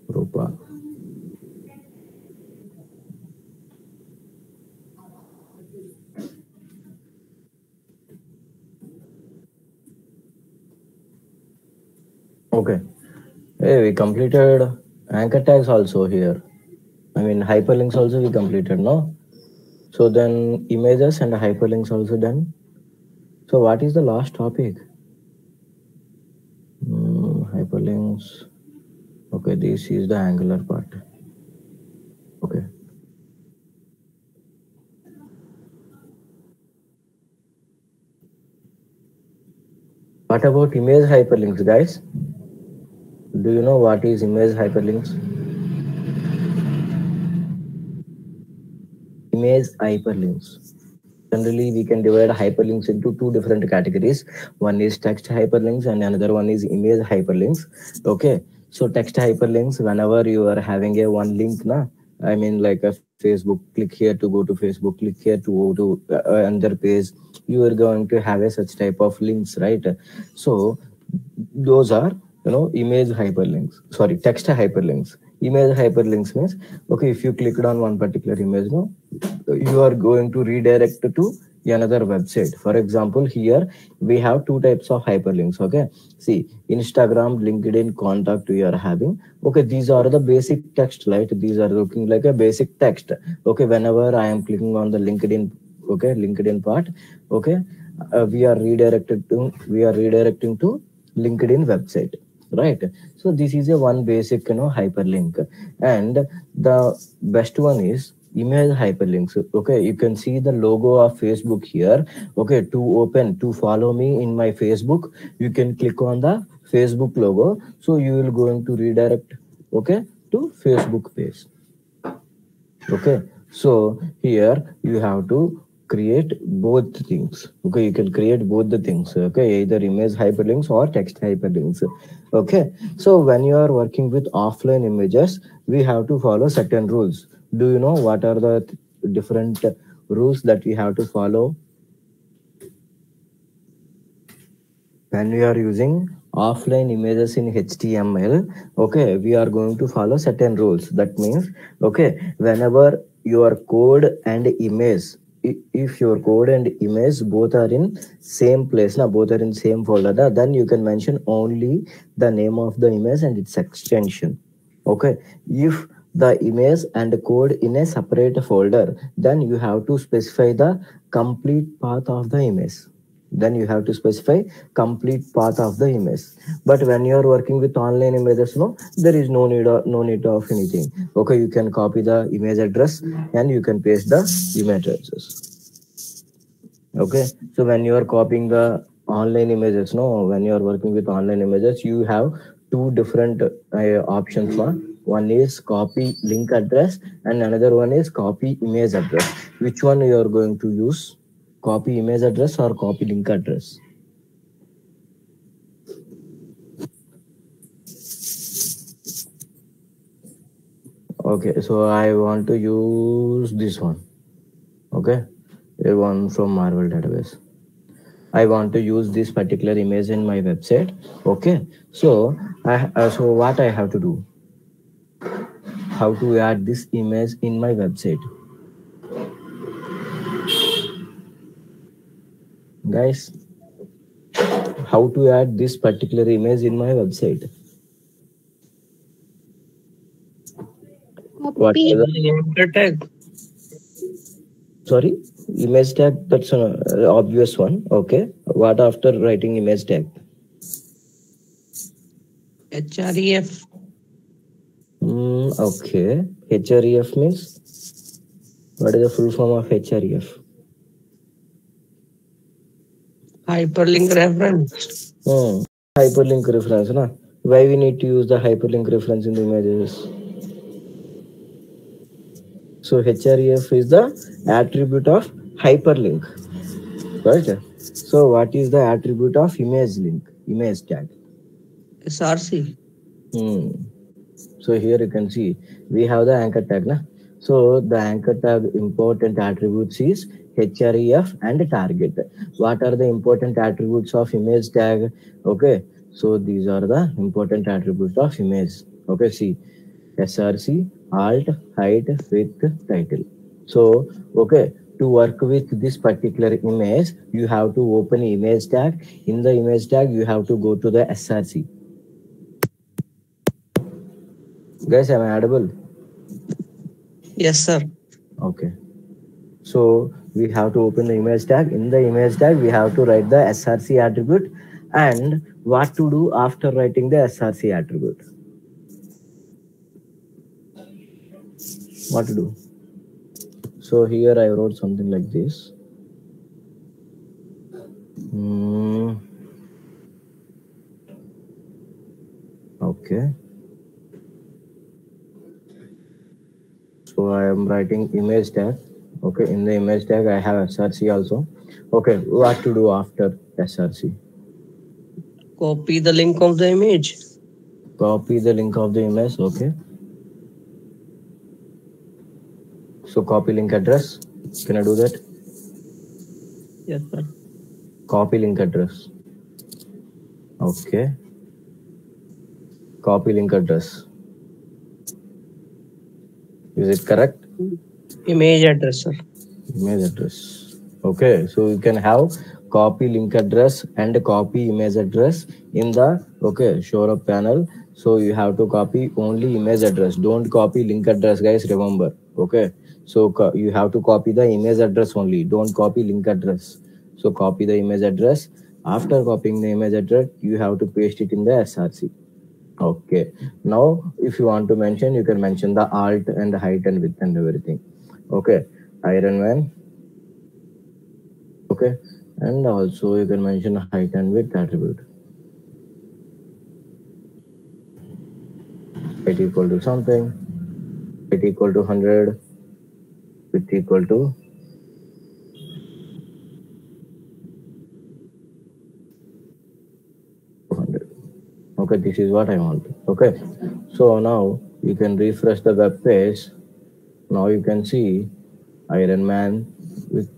Rupa. Okay. Hey, we completed anchor tags also here. I mean hyperlinks also we completed, no? So then images and hyperlinks also done. So what is the last topic? Hyperlinks. Okay, this is the Angular part. Okay. What about image hyperlinks, guys? Do you know what is image hyperlinks? Image hyperlinks. Generally, we can divide hyperlinks into two different categories. One is text hyperlinks and another one is image hyperlinks. Okay. So text hyperlinks, whenever you are having a one link, na, I mean like a Facebook, click here to go to Facebook, click here to go to another page, you are going to have a such type of links, right? So those are, image hyperlinks, sorry, text hyperlinks. Image hyperlinks means, okay, if you clicked on one particular image, no, you are going to redirect to another website. For example, here we have two types of hyperlinks. Okay, see, Instagram, LinkedIn, contact we are having. Okay, these are the basic text, right? These are looking like a basic text. Okay, whenever I am clicking on the LinkedIn, okay, LinkedIn part, okay, we are redirecting to LinkedIn website, right? So this is a one basic, hyperlink. And the best one is image hyperlinks. Okay, you can see the logo of Facebook here. Okay, to follow me in my Facebook, you can click on the Facebook logo, so you will going to redirect, okay, to Facebook page. Okay, so here you have to create both things. Okay, you can create both the things. Okay, either image hyperlinks or text hyperlinks. Okay, so when you are working with offline images, we have to follow certain rules. Do you know what are the different rules that we have to follow when we are using offline images in HTML? Okay, we are going to follow certain rules. That means, okay, whenever your code and image, if your code and image both are in same place, now both are in same folder, then you can mention only the name of the image and its extension. Okay, if the image and the code in a separate folder, then you have to specify the complete path of the image. Then you have to specify complete path of the image. But when you are working with online images, no, there is no need of anything. Okay, you can copy the image address and you can paste the image address. Okay, so when you are copying the online images, no, when you are working with online images, you have two different options. One is copy link address and another one is copy image address. Which one you are going to use? Copy image address or copy link address? Okay, so I want to use this one. Okay, a one from Marvel database. I want to use this particular image in my website. Okay, so so what I have to do? How to add this image in my website? Guys, how to add this particular image in my website? What is the tag? Sorry, image tag, that's an obvious one. Okay, what after writing image tag? href. Okay, href means, what is the full form of href? Hyperlink reference. Hyperlink reference, na? Why we need to use the hyperlink reference in the images? So href is the attribute of hyperlink, right? So what is the attribute of image link, image tag? src. So here you can see we have the anchor tag, na? So the anchor tag important attributes is href and target. What are the important attributes of image tag? Okay, So these are the important attributes of image. Okay, see, src, alt, height, width, title. So okay, to work with this particular image, you have to open image tag. In the image tag, you have to go to the src. Guys, am I audible? Yes, sir. Okay. So we have to open the image tag. In the image tag, we have to write the src attribute and what to do after writing the src attribute. What to do? So here I wrote something like this. Okay. So I am writing image tag. Okay, in the image tag I have src also. Okay, what to do after src? Copy the link of the image. Copy the link of the image. Okay. So copy link address. Can I do that? Yes, sir. Copy link address. Okay. Copy link address. Is it correct? Image address, sir. Image address. Okay, so you can have copy link address and copy image address in the show up panel. So you have to copy only image address. Don't copy link address, guys. Remember. Okay. So you have to copy the image address only. Don't copy link address. So copy the image address. After copying the image address, you have to paste it in the src. Okay. Now, if you want to mention, you can mention the alt and the height and width and everything. Okay. Iron Man. Okay. And also you can mention height and width attribute. Height equal to something. Height equal to 100. Width equal to 200. Okay. This is what I want. Okay. So now you can refresh the web page. Now you can see Iron Man with,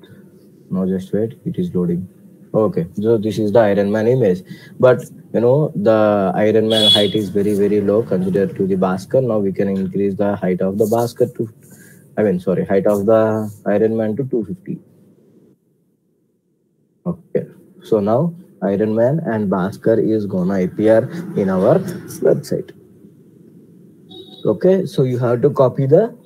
no, just wait, it is loading. Okay, so this is the Iron Man image, but you know the Iron Man height is very very low considered to the Bhaskar. Now we can increase the height of the Bhaskar to, height of the Iron Man to 250. Okay, so now Iron Man and Bhaskar is gonna appear in our website. Okay, so you have to copy the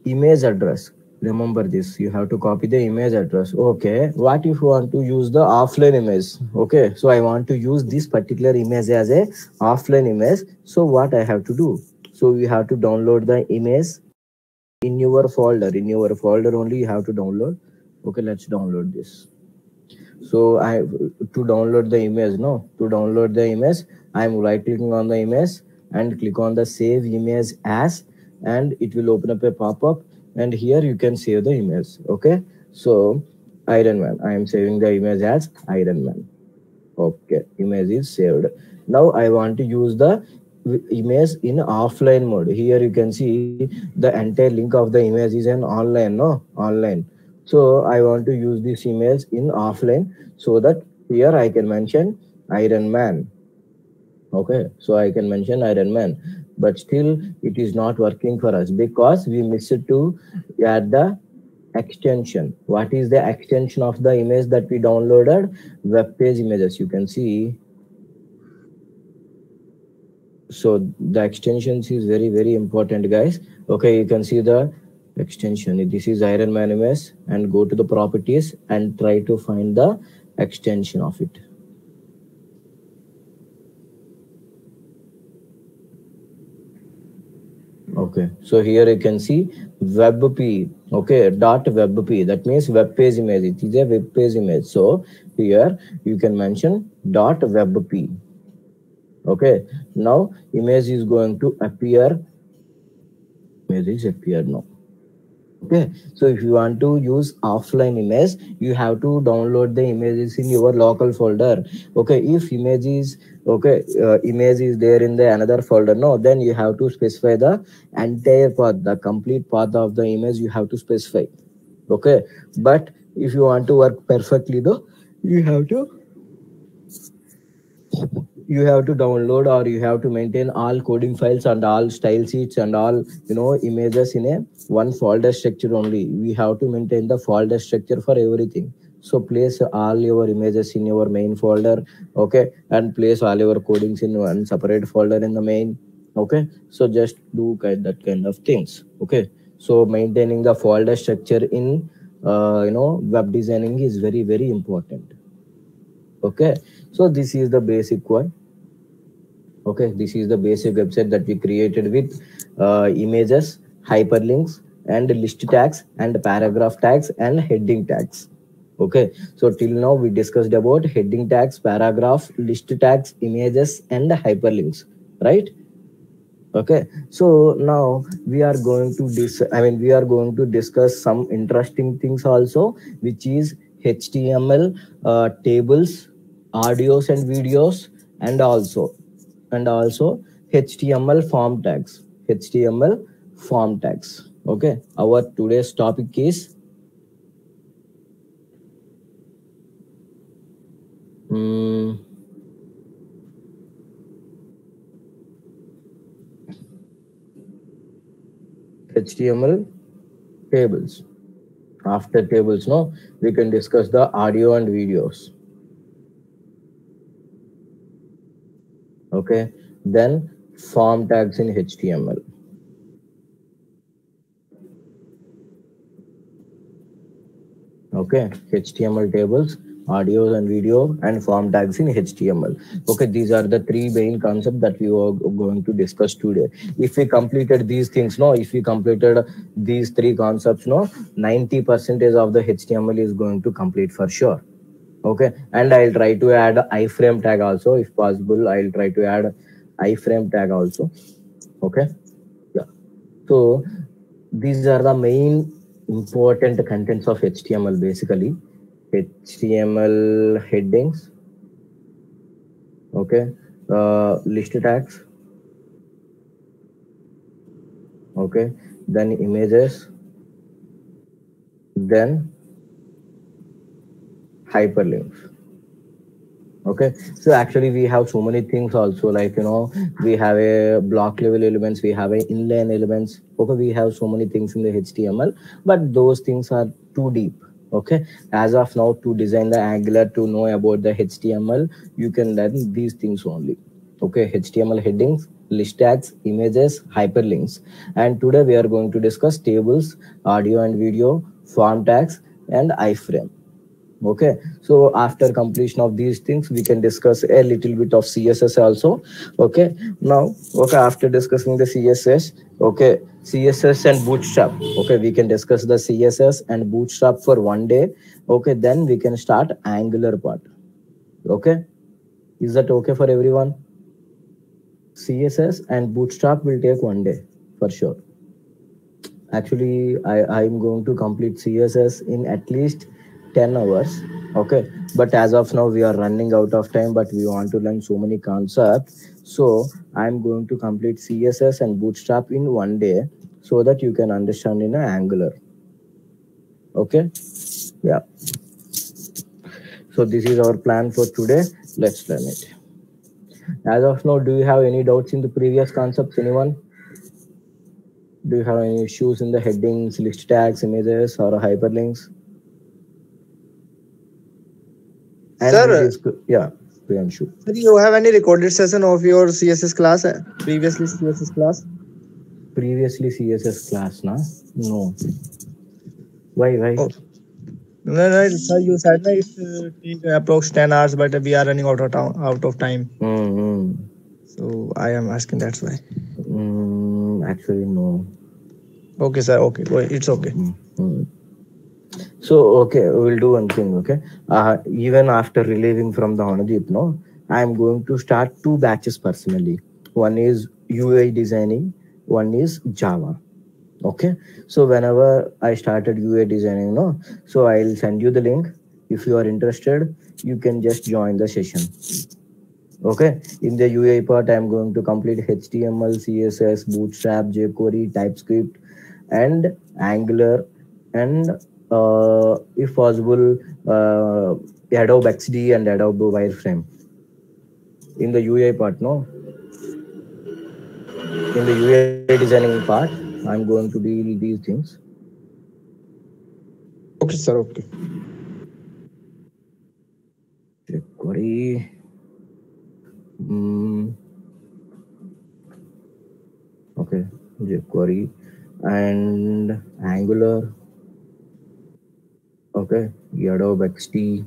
image address. Remember this, you have to copy the image address. Okay, what if you want to use the offline image? Okay, so I want to use this particular image as a offline image. So what I have to do? So you have to download the image in your folder. In your folder only you have to download. Okay, let's download this. So to download the image, to download the image, I'm right clicking on the image and click on the save image as, and it will open up a pop-up, and here you can save the image. Okay, so Iron Man, I am saving the image as Iron Man. Okay, image is saved. Now I want to use the image in offline mode. Here you can see the entire link of the image is an online. So I want to use this image in offline, so that here I can mention Iron Man. Okay, so I can mention Iron Man, but still it is not working for us because we missed to add the extension. What is the extension of the image that we downloaded? Web page images, you can see. So the extensions is very very important, guys. Okay, you can see the extension. This is Iron Man image, and go to the properties and try to find the extension of it. Okay, so here you can see WebP. Okay, .webp, that means web page image. It is a web page image. So here you can mention .webp. Okay, now image is going to appear. Image is appeared now. Okay, so if you want to use offline image, you have to download the images in your local folder. Okay, if image is image is there in the another folder, no, then you have to specify the entire path, the complete path of the image you have to specify. Okay, but if you want to work perfectly though, you have to you have to download or you have to maintain all coding files and all style sheets and all images in a one folder structure only. We have to maintain the folder structure for everything. So place all your images in your main folder, okay, and place all your codings in one separate folder in the main, okay. So just do that kind of things, okay. So maintaining the folder structure in web designing is very very important, okay. So this is the basic one, okay. This is the basic website that we created with images, hyperlinks, and list tags and paragraph tags and heading tags, okay. So till now we discussed about heading tags, paragraph, list tags, images, and hyperlinks, right? Okay. So now we are going to we are going to discuss some interesting things also, which is HTML tables, audios and videos, and also HTML form tags. HTML form tags. Okay. Our today's topic is HTML tables. After tables, no, we can discuss the audio and videos. Okay, then form tags in HTML. Okay, HTML tables, audio and video, and form tags in HTML. Okay, these are the three main concepts that we are going to discuss today. If we completed these things, no, if we completed these three concepts, no, 90% of the HTML is going to complete for sure. Okay, and I'll try to add iframe tag also if possible. I'll try to add iframe tag also. Okay, yeah. So these are the main important contents of HTML basically. HTML headings, okay, list tags, okay, then images, then hyperlinks. Okay, so actually we have so many things also, like we have a block level elements, we have a inline elements, okay, we have so many things in the HTML, but those things are too deep. Okay, as of now, to design the Angular, to know about the HTML, you can learn these things only. Okay, HTML headings, list tags, images, hyperlinks, and today we are going to discuss tables, audio and video, form tags, and iframe. Okay, so after completion of these things, we can discuss a little bit of CSS also. Okay, now, okay, after discussing the CSS, okay, CSS and Bootstrap, okay, we can discuss the CSS and Bootstrap for one day. Okay, then we can start Angular part. Okay, is that okay for everyone? CSS and Bootstrap will take one day for sure. Actually, I'm going to complete CSS in at least 10 hours. Okay, but as of now we are running out of time, but we want to learn so many concepts, so I'm going to complete CSS and Bootstrap in one day so that you can understand in Angular. Okay, yeah. So this is our plan for today. Let's learn it. As of now, do you have any doubts in the previous concepts? Anyone? Do you have any issues in the headings, list tags, images, or hyperlinks? Sir, Yeah, Priyanshu. do you have any recorded session of your CSS class, previously CSS class? Previously CSS class, na? No. Why? Oh. No, sir, you said that it take approx 10 hours, but we are running out of time. So I am asking, that's why. Actually, no. Okay, sir. Okay, it's okay. So, okay, we'll do one thing, okay? Even after relieving from the Honadeep, no, I'm going to start two batches personally. One is UI designing, one is Java. Okay, so whenever I started UI designing, no, so I'll send you the link. If you are interested, you can just join the session. Okay, in the UI part, I'm going to complete HTML, CSS, Bootstrap, jQuery, TypeScript, and Angular, and if possible, Adobe XD and Adobe Wireframe. in the UI part, no? In the UI designing part, I'm going to deal these things. Okay, sir. Okay. jQuery. Mm, okay, jQuery and Angular. Okay, Adobe XD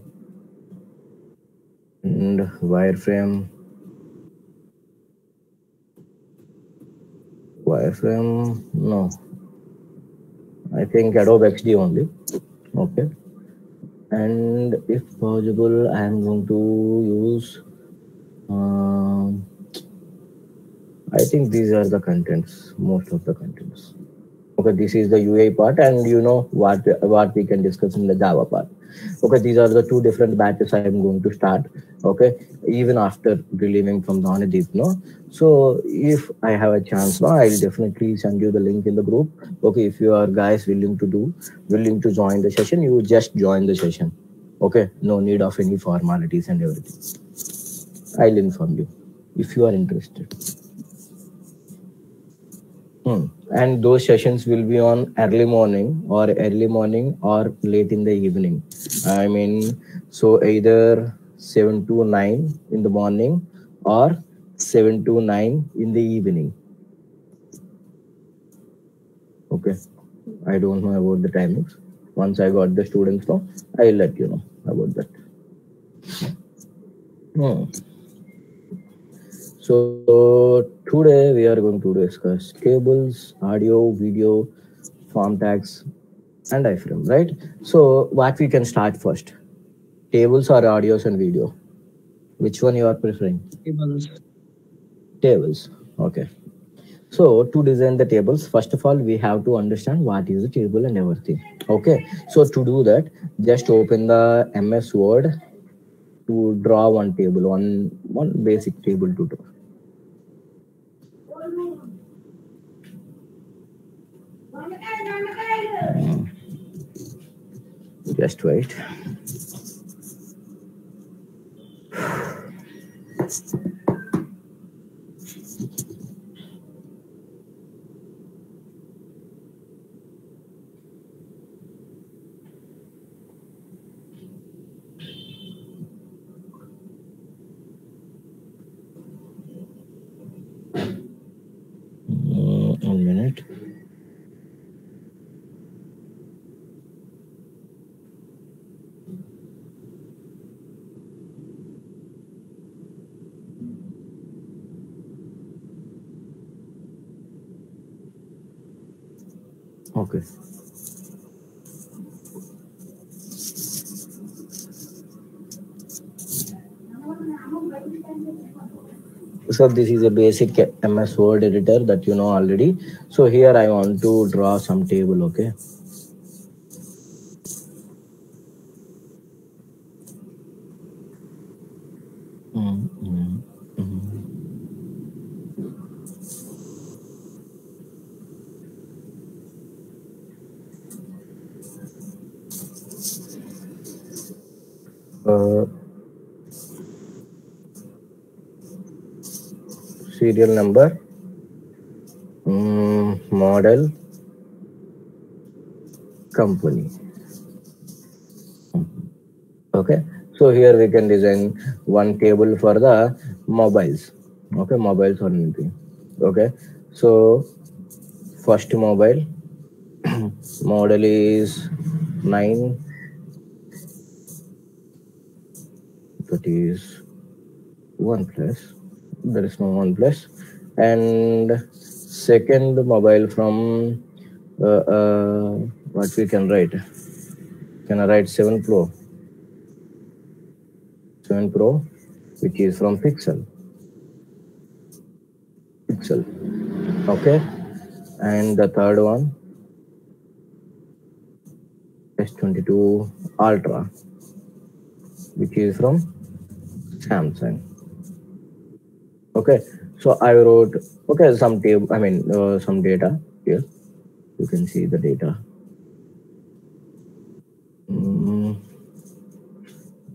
and Wireframe. Wireframe, no. I think Adobe XD only. Okay. And if possible, I am going to use. I think these are the contents, most of the contents. Okay, this is the UI part, and you know what we can discuss in the Java part. Okay, these are the two different batches I am going to start. Okay, even after relieving from the Anadeep, no. So if I have a chance, no, I'll definitely send you the link in the group. Okay, if you are guys willing to join the session, you just join the session. Okay, no need of any formalities and everything. I'll inform you if you are interested. And those sessions will be on early morning or late in the evening. I mean, so either 7 to 9 in the morning or 7 to 9 in the evening. Okay. I don't know about the timings. Once I got the students know, I'll let you know about that. So today we are going to discuss tables, audio, video, form tags, and iframe, right? So what we can start first? Tables or audios and video? Which one you are preferring? Tables. Tables. Okay. So to design the tables, first of all, we have to understand what is a table and everything. Okay. So to do that, just open the MS Word to draw one table, one basic table to draw. Just wait. One minute. Okay. So this is a basic MS Word editor that you know already. So here I want to draw some table, okay? Serial number, model, company. Okay, so here we can design one table for the mobiles. Okay, mobiles or anything. Okay, so first mobile model is 9, that is OnePlus. There is no OnePlus. And second mobile from what we can write? Can I write 7 Pro? 7 Pro, which is from Pixel. Okay. And the third one, S22 Ultra, which is from Samsung. Okay. So I wrote, okay, some table, some data here. You can see the data.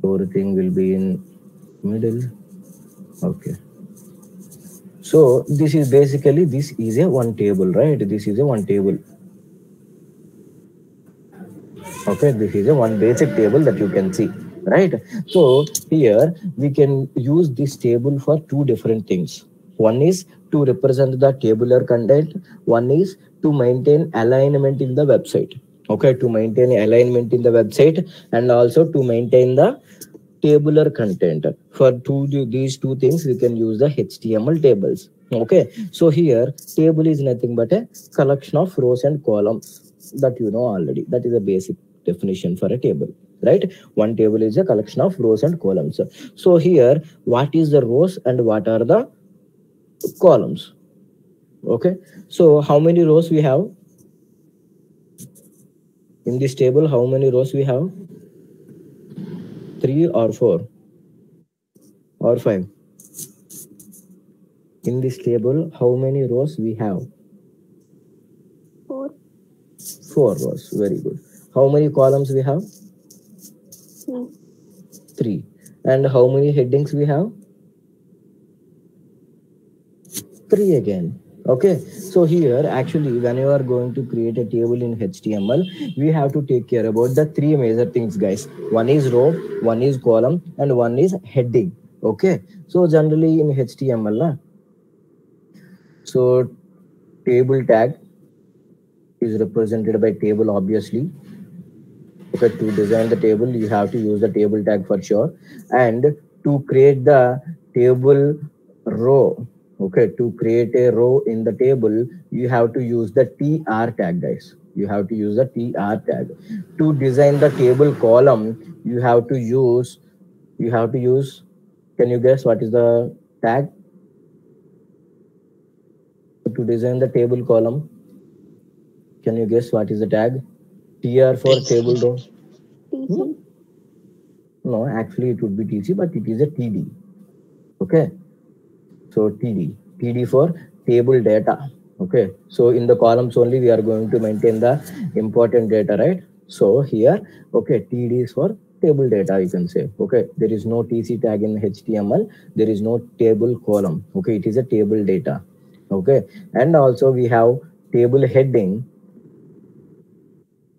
Everything will be in middle. Okay. So this is basically, this is a one table, right? This is a one table. Okay, this is a one basic table that you can see, right? So here we can use this table for two different things. One is to represent the tabular content. One is to maintain alignment in the website. Okay, to maintain alignment in the website, and also to maintain the tabular content. For these two things we can use the HTML tables. Okay, so here table is nothing but a collection of rows and columns, that you know already. That is a basic definition for a table, right? One table is a collection of rows and columns. So here what is the rows and what are the columns? Okay, so how many rows we have in this table? How many rows we have? 3 or 4 or 5? In this table, how many rows we have? 4. 4 rows. Very good. How many columns we have? 3. 3. And how many headings we have? 3 again. Okay, so here actually when you are going to create a table in HTML, we have to take care about the 3 major things, guys. One is row, one is column, and one is heading. Okay, so generally in HTML, so table tag is represented by table, obviously. Okay, to design the table you have to use the table tag for sure, and to create the table row, okay, to create a row in the table you have to use the tr tag, guys. You have to use the tr tag. To design the table column you have to use, can you guess what is the tag to design the table column? Can you guess what is the tag? TR for table row. TC. No, actually it would be TC, but it is a TD. Okay, so TD for table data. Okay, so in the columns only we are going to maintain the important data, right? So here, okay, TD is for table data, you can say. Okay, there is no TC tag in HTML. There is no table column. Okay, it is a table data. Okay, and also we have table heading.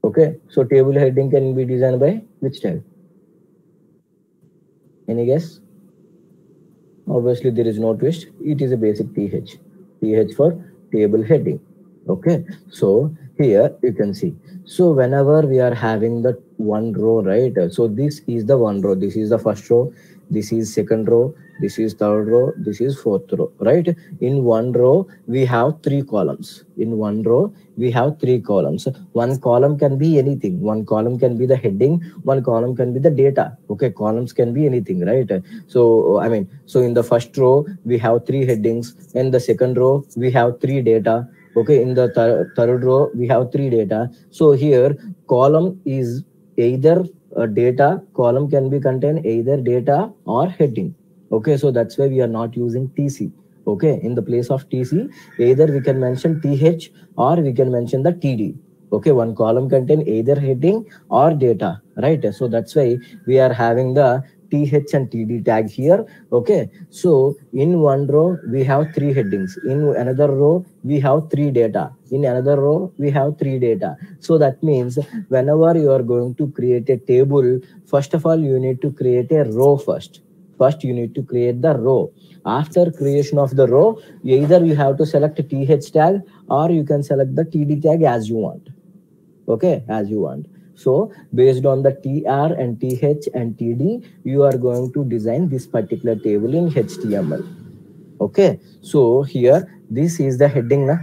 Okay, so table heading can be designed by which tag? Any guess? Obviously there is no twist. It is a basic th for table heading. Okay, so here you can see, so whenever we are having the one row, right? So this is the one row, this is the first row, this is second row, this is third row, this is fourth row, right? In one row we have 3 columns. In one row we have 3 columns. One column can be anything. One column can be the heading, one column can be the data. Okay, columns can be anything, right? So I mean, so in the first row we have 3 headings, in the second row we have 3 data. Okay, in the third row we have 3 data. So here column is either data, column can be contain either data or heading. Okay, so that's why we are not using TC. Okay, in the place of TC either we can mention TH or we can mention the TD. Okay, one column contain either heading or data, right? So that's why we are having the TH and TD tag here. Okay, so in one row we have 3 headings, in another row we have 3 data, in another row we have 3 data. So that means whenever you are going to create a table, first of all you need to create a row first. First you need to create the row. After creation of the row, either you have to select th tag or you can select the td tag as you want. Okay, as you want. So based on the tr and th and td, you are going to design this particular table in HTML. Okay, so here this is the heading na?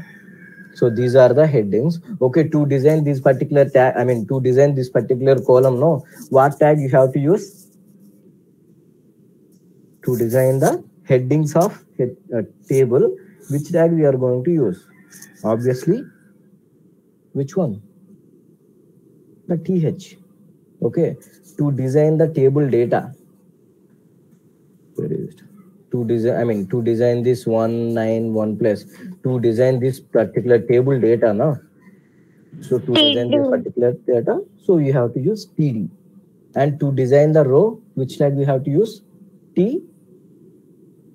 So these are the headings. Okay, to design this particular tag, I mean to design this particular column, no, what tag you have to use? To design the headings of table, which tag we are going to use? Obviously, which one? The th. Okay, to design the table data, where is it? To design, I mean to design this 191 plus, to design this particular table data, no? So to design this particular data, so you have to use td. And to design the row, which tag we have to use? T.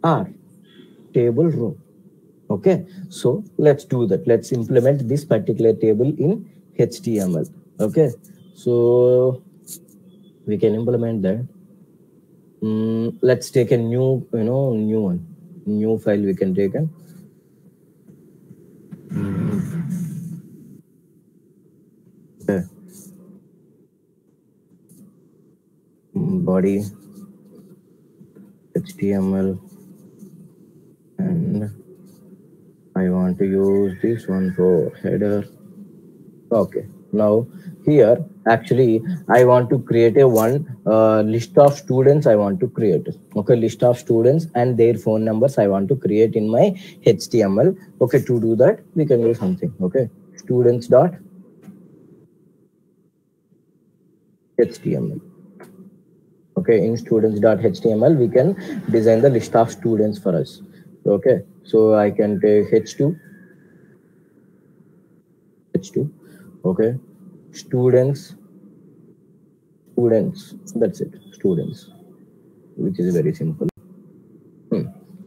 our table row. Okay, so let's do that. Let's implement this particular table in HTML. Okay, so we can implement that. Let's take a new, new one, new file we can take. Okay. Body HTML, and I want to use this one for header. Okay, now here actually I want to create a one list of students I want to create. Okay, list of students and their phone numbers I want to create in my HTML. Okay, to do that we can do something. Okay, students dot HTML. Okay, in students.html we can design the list of students for us. Okay, so I can take h2. Okay, students, that's it, students, which is very simple.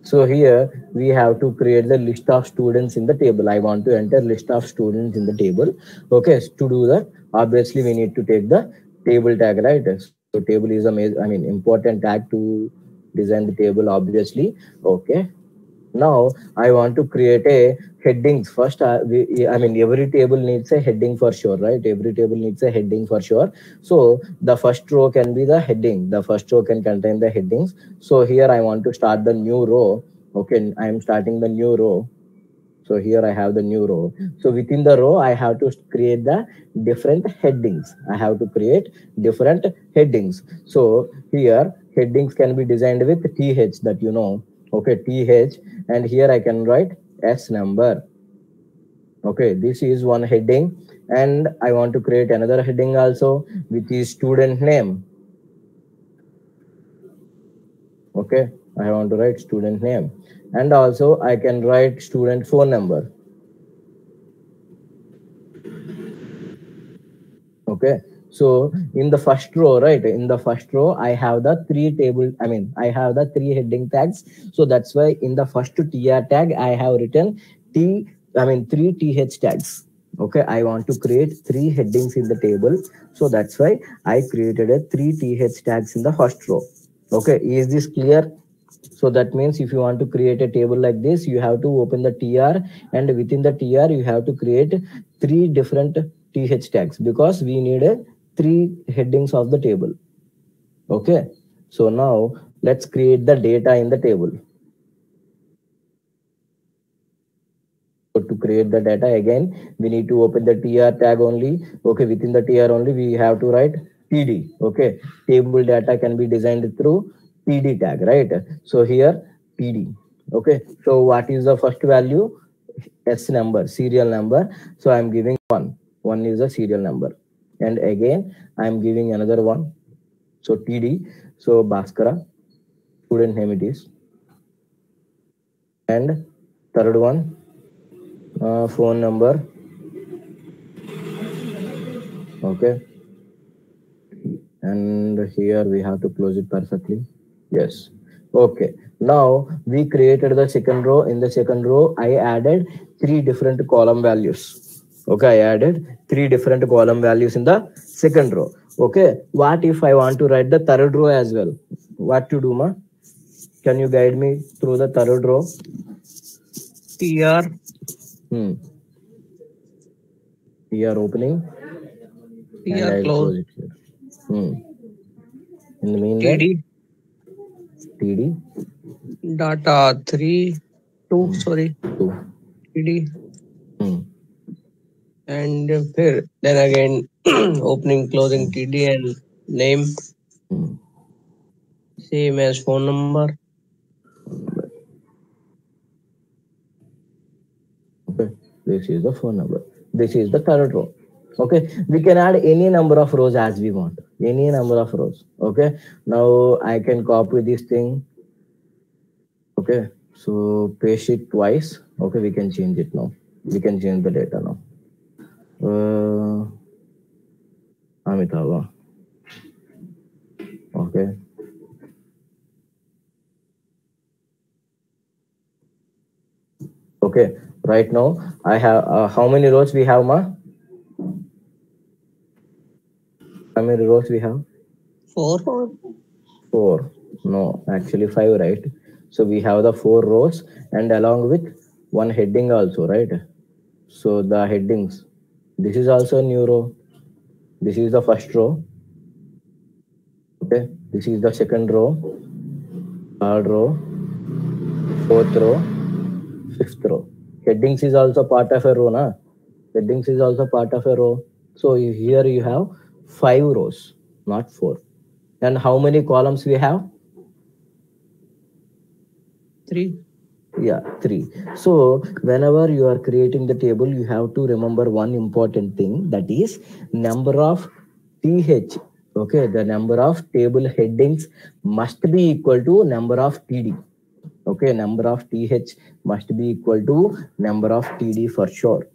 So here we have to create the list of students in the table. I want to enter list of students in the table. Okay, to do that, obviously we need to take the table tag, right? So table is important tag to design the table, obviously. Okay, now I want to create a headings first. Every table needs a heading for sure, right? Every table needs a heading for sure. So the first row can be the heading. The first row can contain the headings. So here I want to start the new row. Okay, I am starting the new row. So here I have the new row. So within the row, I have to create the different headings. I have to create different headings. So here headings can be designed with TH, that you know. Okay, TH, and here I can write S number. Okay, this is one heading, and I want to create another heading also, which is student name. Okay, I want to write student name, and also I can write student phone number. Okay, so in the first row, right, in the first row I have the I have the three heading tags. So that's why in the first tr tag I have written three th tags. Okay, I want to create three headings in the table, so that's why I created a three th tags in the first row. Okay, is this clear? So that means if you want to create a table like this, you have to open the TR, and within the TR you have to create three different TH tags, because we need a three headings of the table. Okay, so now let's create the data in the table. So to create the data again, we need to open the TR tag only. Okay, within the TR only we have to write TD. Okay, table data can be designed through TD tag, right? So here TD. Okay, so what is the first value? S number, serial number. So I'm giving one. One is the serial number, and again I'm giving another one. So TD. So Bhaskara, student name it is, and third one, phone number. Okay, and here we have to close it perfectly. Yes. Okay, now we created the second row. In the second row I added three different column values. Okay, I added three different column values in the second row. Okay, what if I want to write the third row as well? What to do, ma? Can you guide me through the third row? TR. Here opening, and TR I'll close. close it here. In the meanwhile, TD. TD Data 3, 2, sorry. 2. TD. Hmm. And then again, opening, closing TD and name. Same as phone number. Okay, this is the phone number. This is the third row. Okay, we can add any number of rows as we want. Any number of rows. Okay, now I can copy this thing. Okay, so paste it twice. Okay, we can change it now. We can change the data now. Amitabha. Okay. Okay, right now I have how many rows we have, ma? How many rows we have? 4. 4. 4. No, actually 5, right? So we have the 4 rows and along with one heading also, right? So the headings. This is also a new row. This is the first row. Okay, this is the second row, third row, fourth row, fifth row. Headings is also part of a row, na? Headings is also part of a row. So here you have 5 rows, not 4. And how many columns we have? 3. Yeah, 3. So whenever you are creating the table, you have to remember one important thing, that is number of TH. Okay, the number of table headings must be equal to number of TD. Okay, number of TH must be equal to number of TD for sure.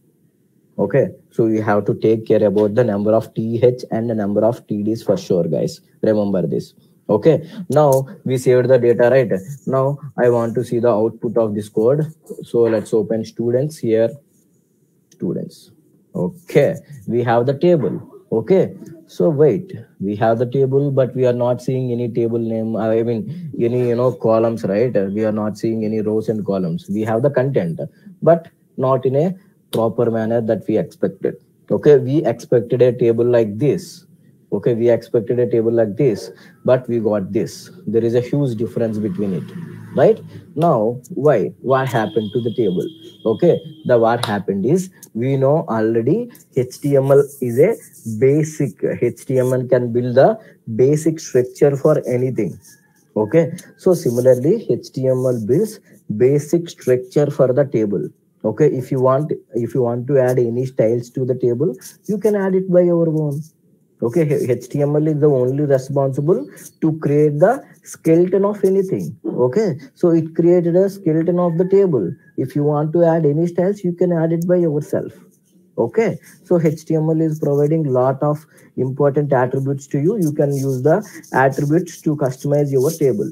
Okay, so you have to take care about the number of TH and the number of TDs for sure, guys. Remember this. Okay, now we saved the data, right? Now I want to see the output of this code. So let's open students here. Students. Okay, we have the table. Okay, so wait, we have the table, but we are not seeing any table name. I mean, any columns, right? We are not seeing any rows and columns. We have the content, but not in a proper manner that we expected. Okay, we expected a table like this. Okay, we expected a table like this, but we got this. There is a huge difference between it, right? Now, why? What happened to the table? Okay, the what happened is, we know already HTML is a basic. HTML can build the basic structure for anything. Okay, so similarly, HTML builds basic structure for the table. Okay, if you want to add any styles to the table, you can add it by your own. Okay, HTML is the only responsible to create the skeleton of anything. Okay, so it created a skeleton of the table. If you want to add any styles, you can add it by yourself. Okay, so HTML is providing lot of important attributes to you. You can use the attributes to customize your table.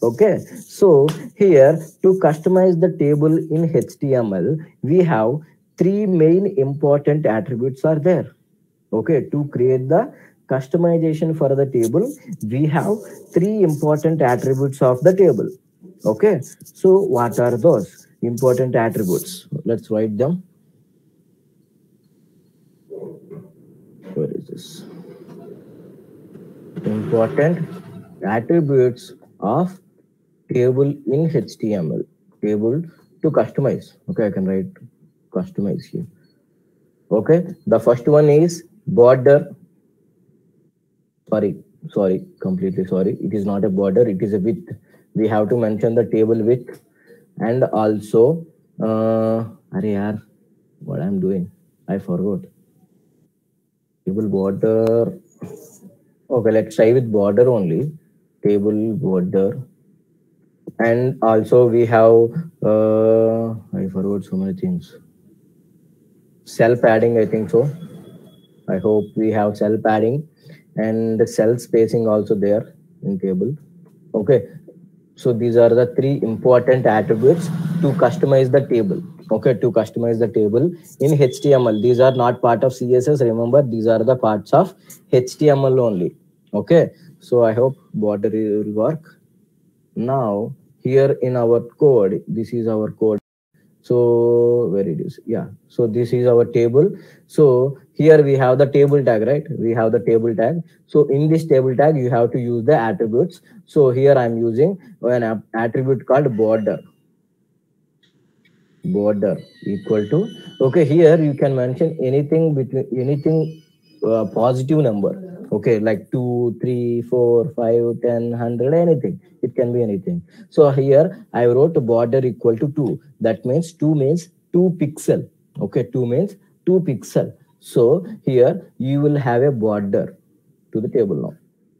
Okay, so here to customize the table in HTML, we have 3 main important attributes are there. Okay, to create the customization for the table, we have 3 important attributes of the table. Okay, so what are those important attributes? Let's write them. Where is this? Important attributes of table in HTML. Table to customize. Okay, I can write customize here. Okay, the first one is border. Sorry, completely sorry. It is not a border, it is a width. We have to mention the table width, and also, what I'm doing? I forgot. Table border. Okay, let's try with border only. Table border. And also we have, I forgot so many things. Cell padding, I think so. I hope we have cell padding and the cell spacing also there in table. Okay, so these are the 3 important attributes to customize the table. Okay, to customize the table in HTML. These are not part of CSS. Remember, these are the parts of HTML only. Okay, so I hope border will work. Now here in our code, this is our code. So where it is? Yeah, so this is our table. So here we have the table tag, right? We have the table tag. So in this table tag, you have to use the attributes. So here I'm using an attribute called border. Border equal to, okay, here you can mention anything between anything positive number. Okay, like 2, 3, 4, 5, 10, 100, anything. It can be anything. So here I wrote border equal to 2. That means 2 means 2 pixel. Okay, 2 means 2 pixel. So here you will have a border to the table now.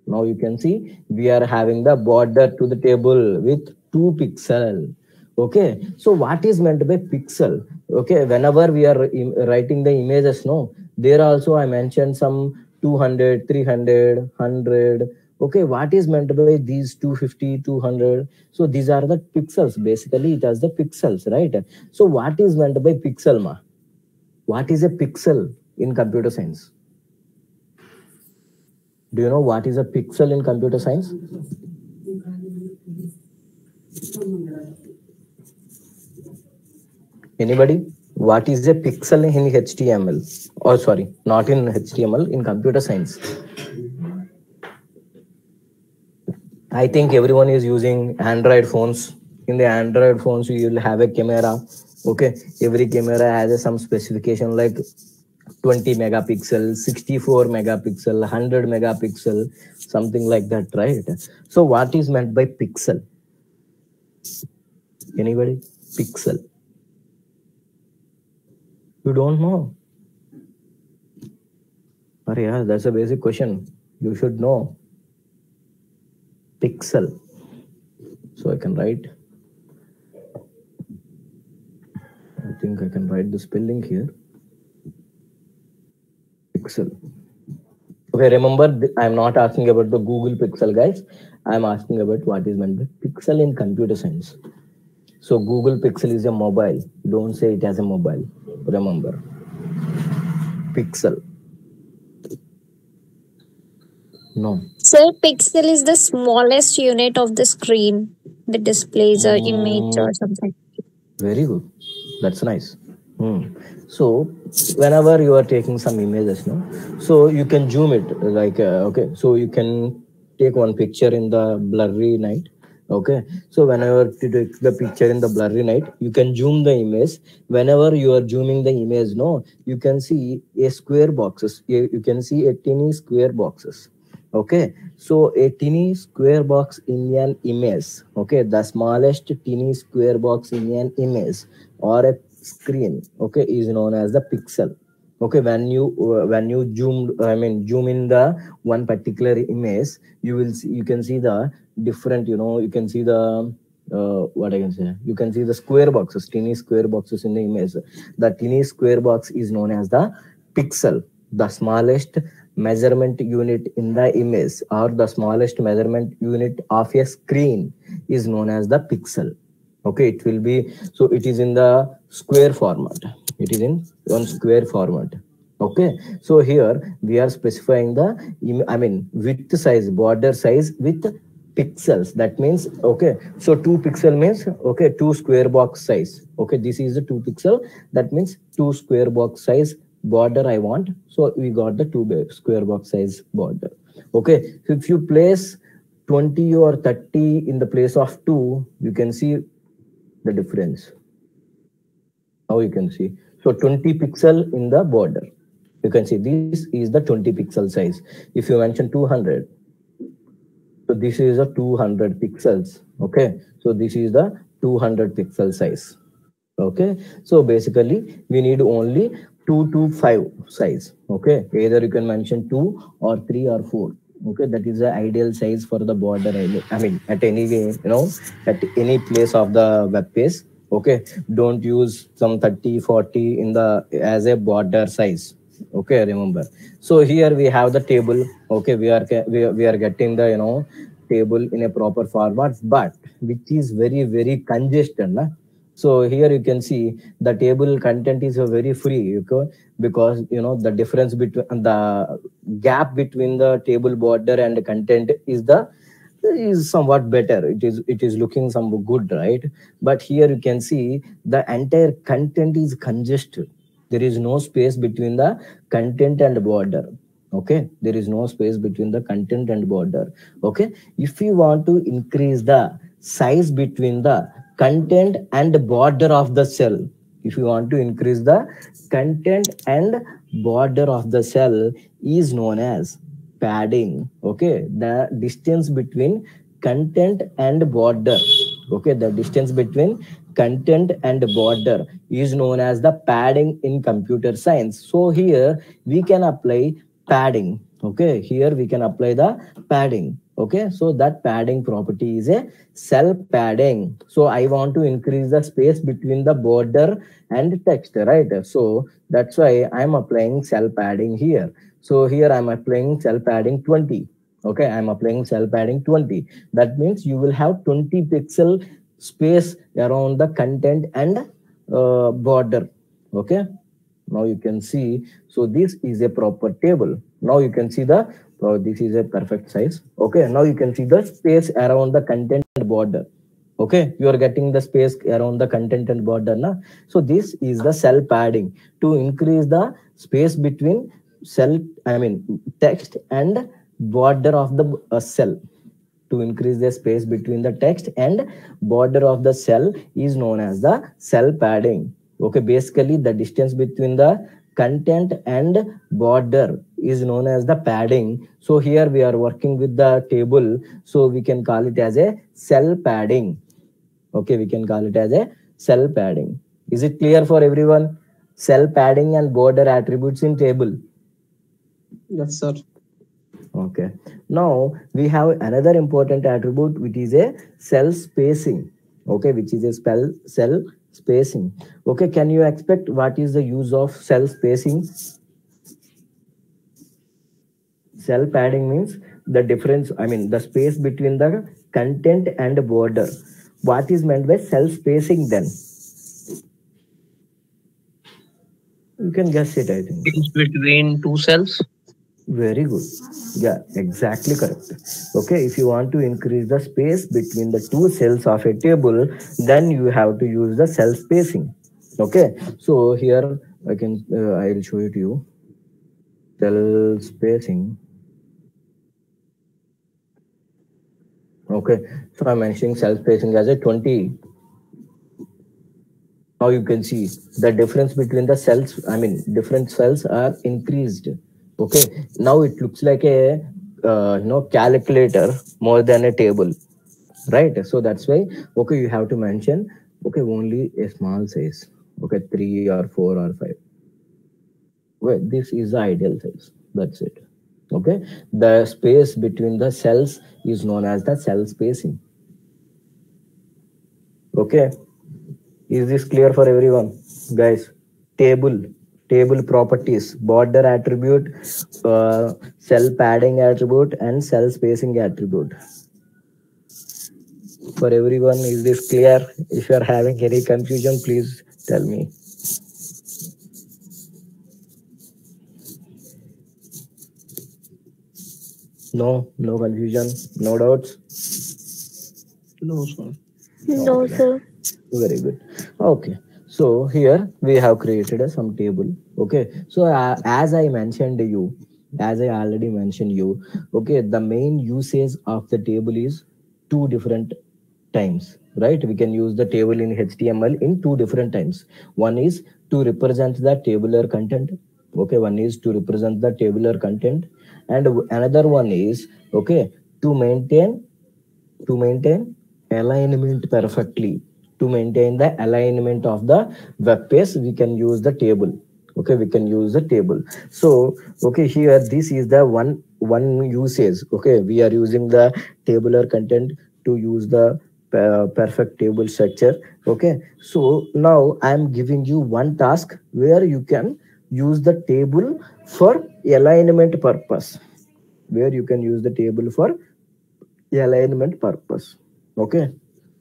Now you can see we are having the border to the table with 2 pixel. Okay, so what is meant by pixel? Okay, whenever we are writing the images, no, there also I mentioned some 200, 300, 100. Okay, what is meant by these 250, 200? So these are the pixels. Basically, it has the pixels, right? So what is meant by pixel, ma? What is a pixel in computer science? Do you know what is a pixel in computer science? Anybody? What is a pixel in HTML? Oh, sorry, not in HTML, in computer science. I think everyone is using Android phones. In the Android phones, you will have a camera. Okay, every camera has some specification like 20 megapixel, 64 megapixel, 100 megapixel, something like that, right? So what is meant by pixel? Anybody? Pixel. You don't know? Oh yeah, that's a basic question. You should know. Pixel. So I can write. I think I can write the spelling here. Pixel. Okay, remember, I'm not asking about the Google Pixel, guys. I'm asking about what is meant by pixel in computer science. So Google Pixel is a mobile. Don't say it as a mobile. Remember. Pixel. No. Sir, pixel is the smallest unit of the screen that displays an image or something. Very good. That's nice. So whenever you are taking some images, no, so you can zoom it like okay. So you can take one picture in the blurry night. Okay. So whenever you take the picture in the blurry night, you can zoom the image. Whenever you are zooming the image, no, you can see a square boxes. You can see a tiny square boxes. Okay, so a tiny square box in an image, okay, the smallest tiny square box in an image or a screen, okay, is known as the pixel. Okay, when you zoom in the one particular image, you can see the different, you can see the what I can say, you can see the square boxes, tiny square boxes in the image. The tiny square box is known as the pixel, the smallest measurement unit in the image or the smallest measurement unit of a screen is known as the pixel. Okay, it will be, so it is in the square format. It is in one square format. Okay, so here we are specifying the width size, border size with pixels. That means, okay, so 2 pixel means, okay, 2 square box size. Okay, this is the 2 pixel. That means 2 square box size border I want. So we got the 2 square box size border. Okay, so if you place 20 or 30 in the place of 2, you can see the difference. Now you can see. So 20 pixel in the border. You can see this is the 20 pixel size. If you mention 200, so this is a 200 pixels. Okay, so this is the 200 pixel size. Okay, so basically we need only 2 to 5 size. Okay, either you can mention 2 or 3 or 4. Okay, that is the ideal size for the border. I mean, at any at any place of the web page. Okay, don't use some 30, 40 in the as a border size. Okay, remember. So here we have the table. Okay, we are getting the table in a proper format, but which is very congested. Na? So here you can see the table content is very free, okay? Because the difference between the gap between the table border and the content is somewhat better. It is looking some good, right? But here you can see the entire content is congested. There is no space between the content and border. Okay, there is no space between the content and border. Okay, if you want to increase the size between the content and border of the cell, if you want to increase the content and border of the cell, is known as padding. Okay, the distance between content and border, okay, the distance between content and border is known as the padding in computer science. So here we can apply padding. Okay, here we can apply the padding. Okay, so that padding property is a cell padding. So I want to increase the space between the border and text, right? So that's why I'm applying cell padding here. So here I'm applying cell padding 20. Okay, I'm applying cell padding 20. That means you will have 20 pixel space around the content and border. Okay, now you can see, so this is a proper table. Now you can see the this is a perfect size. Okay, now you can see the space around the content and border. Okay, you are getting the space around the content and border na? So this is the cell padding to increase the space between cell, I mean text and border of the cell. To increase the space between the text and border of the cell is known as the cell padding. Okay, basically the distance between the content and border is known as the padding. So here we are working with the table, so we can call it as a cell padding. Okay, we can call it as a cell padding. Is it clear for everyone? Cell padding and border attributes in table. Yes, sir. Okay. Now we have another important attribute, which is a cell spacing. Okay, which is a cell spacing. Okay, can you expect what is the use of cell spacing? Cell padding means the difference, I mean the space between the content and border. What is meant by cell spacing then? You can guess it, I think. It's between two cells. Very good. Yeah, exactly correct. Okay, if you want to increase the space between the two cells of a table, then you have to use the cell spacing. Okay, so here I can I'll show it to you. Cell spacing. Okay, so I'm mentioning cell spacing as a 20. Now you can see the difference between the cells, I mean different cells are increased. Okay, now it looks like a calculator more than a table, right? So that's why, okay, you have to mention, okay, only a small size, okay, 3 or 4 or 5. Well, this is the ideal size, that's it. Okay, the space between the cells is known as the cell spacing. Okay, is this clear for everyone, guys? Table properties, border attribute, cell padding attribute, and cell spacing attribute. For everyone, is this clear? If you are having any confusion, please tell me. No confusion, no doubts? No, sir. No, sir. Very good. Okay, so here we have created some table. Okay, so as I already mentioned you, okay, the main usage of the table is two different times, right? We can use the table in HTML in two different times. One is to represent the tabular content. Okay, one is to represent the tabular content, and another one is, okay, to maintain alignment perfectly. To maintain the alignment of the web page, we can use the table. Okay, we can use the table. So okay, here this is the one usage. Okay, we are using the tabular content to use the perfect table structure. Okay, so now I am giving you one task where you can use the table for alignment purpose, where you can use the table for alignment purpose. Okay,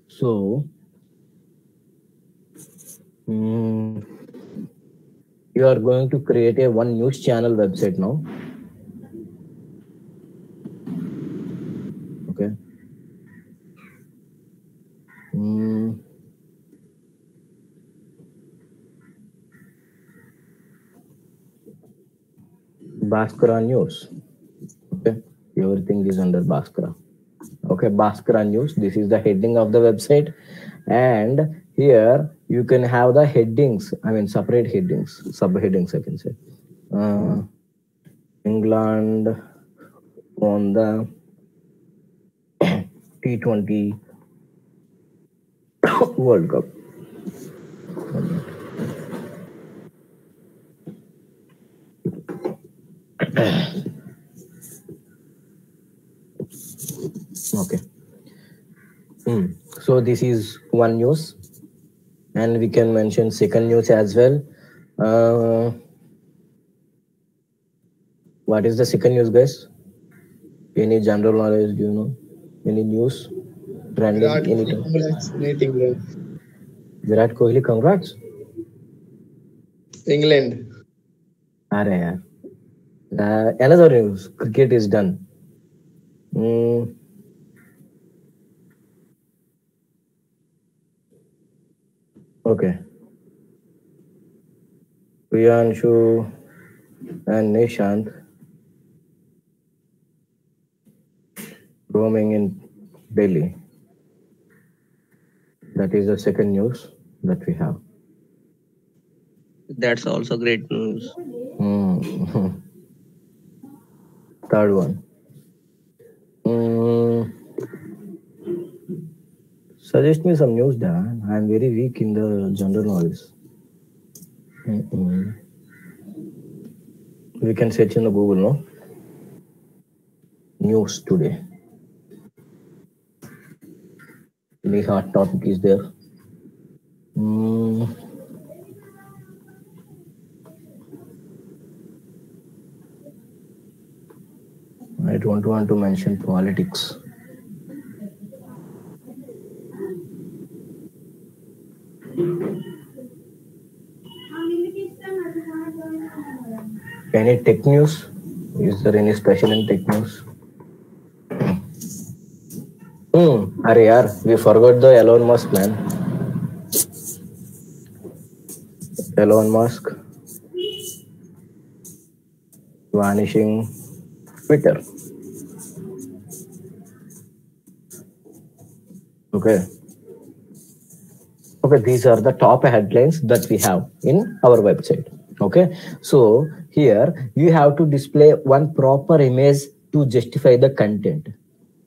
so you are going to create a one news channel website now. Okay. Bhaskara News. Okay, everything is under Bhaskara. Okay, Bhaskara News. This is the heading of the website, and here you can have the headings. I mean, separate headings, subheadings. I can say. England won the T20 World Cup. Okay. So this is one news, and we can mention second news as well. What is the second news, guys? Any general knowledge? Do you know any news trending? Virat Any Kohli, congratulate England. Virat Kohli? Congrats. England. अरे यार. Another news. Cricket is done. Mm, okay. Priyanshu and Nishant roaming in Delhi. That is the second news that we have. That's also great news. Mm. Third one. Mm, suggest me some news, Dan. I am very weak in the general knowledge. Mm-mm. We can search in the Google, no? News today. Any hot topic is there? Mm, I don't want to mention politics. Any tech news? Is there any special in tech news? Arey yaar, we forgot the Elon Musk, man. Elon Musk vanishing Twitter. Okay. Okay, these are the top headlines that we have in our website. Okay, so here you have to display one proper image to justify the content.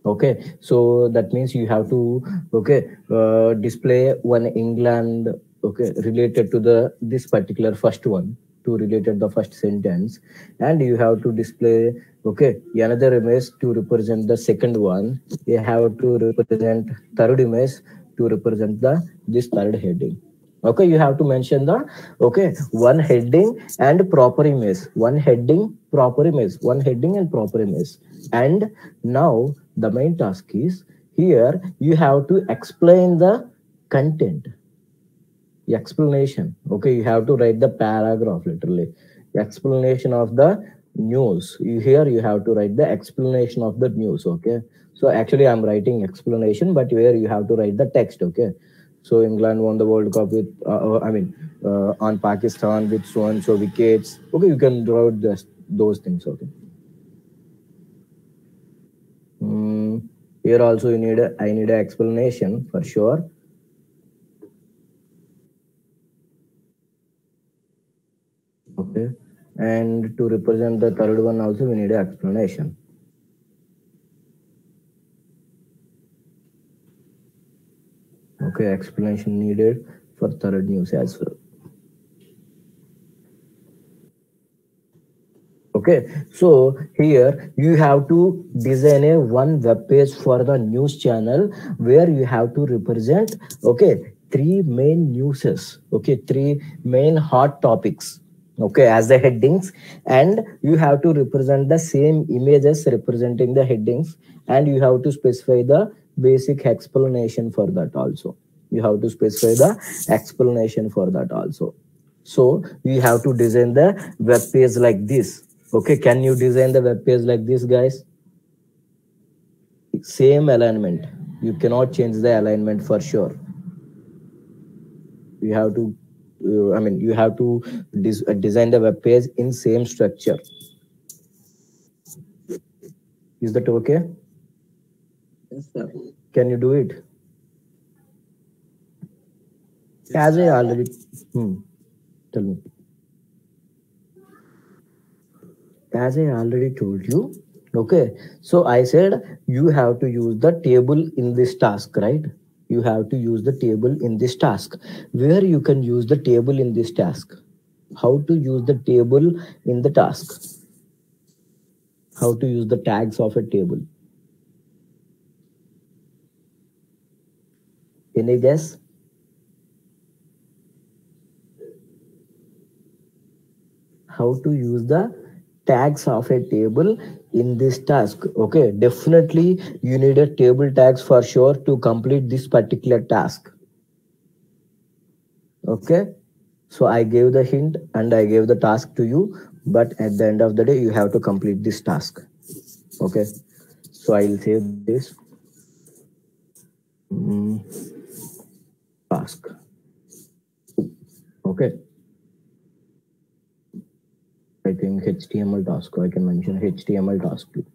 Okay, so that means you have to display one England, okay, related to the this particular first one, to related the first sentence, and you have to display another image to represent the second one. You have to represent third image to represent the this third heading. Okay, you have to mention the one heading and proper image, one heading, proper image, one heading and proper image. And now the main task is here you have to explain the content, the explanation. Okay, you have to write the paragraph, literally the explanation of the news. Here you have to write the explanation of the news. Okay, so actually I'm writing explanation, but here you have to write the text. Okay, so England won the World Cup with on Pakistan with so and so wickets. Okay, you can write those things. Okay. Here also I need an explanation for sure. Okay, and to represent the third one also we need an explanation. Okay, explanation needed for third news as well. Okay, so here you have to design a one web page for the news channel where you have to represent three main newses, three main hot topics, as the headings, and you have to represent the same images representing the headings, and you have to specify the basic explanation for that also. You have to specify the explanation for that also. So we have to design the web page like this. Okay, can you design the web page like this, guys? Same alignment. You cannot change the alignment for sure. You have to, you have to design the web page in same structure. Is that okay? Yes, sir. Can you do it? As I already, tell me. As I already told you, okay, so I said you have to use the table in this task, right? You have to use the table in this task. Where you can use the table in this task? How to use the table in the task? How to use the tags of a table? Any guess? How to use the tags of a table in this task. Okay, definitely you need a table tags for sure to complete this particular task. Okay, so I gave the hint and I gave the task to you, but at the end of the day you have to complete this task. Okay, so I'll save this. Task. Okay, I think HTML task. I can mention HTML task too.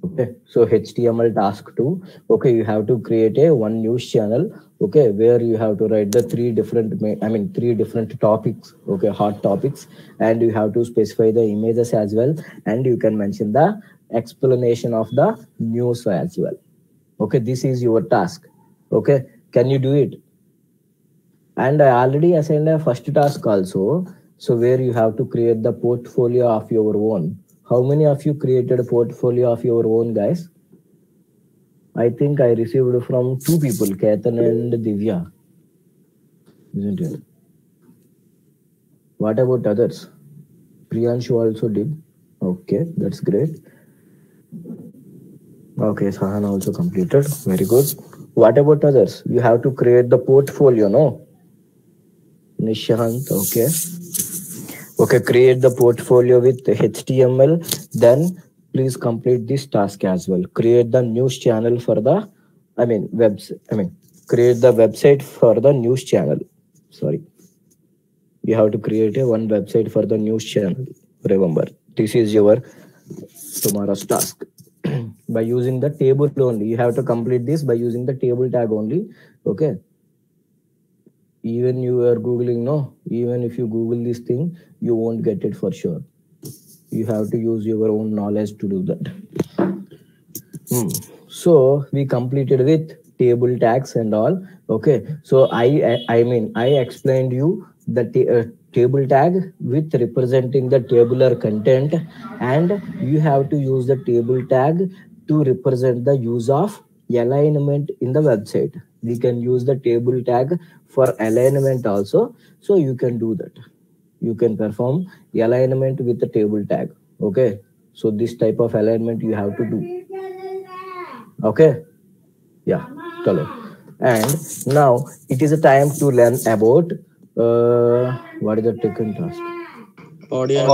Okay, so HTML task 2. Okay, you have to create a one news channel. Okay, where you have to write the three different topics. Okay, hot topics, and you have to specify the images as well, and you can mention the explanation of the news as well. Okay, this is your task. Okay, can you do it? And I already assigned a first task also. So where you have to create the portfolio of your own. How many of you created a portfolio of your own, guys? I think I received from 2 people, Ketan and Divya. Isn't it? What about others? Priyanshu also did. Okay, that's great. Okay, Sahan also completed. Very good. What about others? You have to create the portfolio, no? Nishant, okay. Okay, create the portfolio with HTML. Then please complete this task as well. Create the news channel for the, create the website for the news channel. Sorry. You have to create a one website for the news channel. Remember, this is your tomorrow's task. By using the table only, you have to complete this by using the table tag only. Okay. Even you are googling, no, even if you google this thing, you won't get it for sure. You have to use your own knowledge to do that. So we completed with table tags and all. Okay, so I explained you the table tag with representing the tabular content, and you have to use the table tag to represent the use of alignment in the website. We can use the table tag for alignment also, so you can do that. You can perform alignment with the table tag. Okay, so this type of alignment you have to do. Okay, yeah, color. And now it is a time to learn about what is the second task? Audio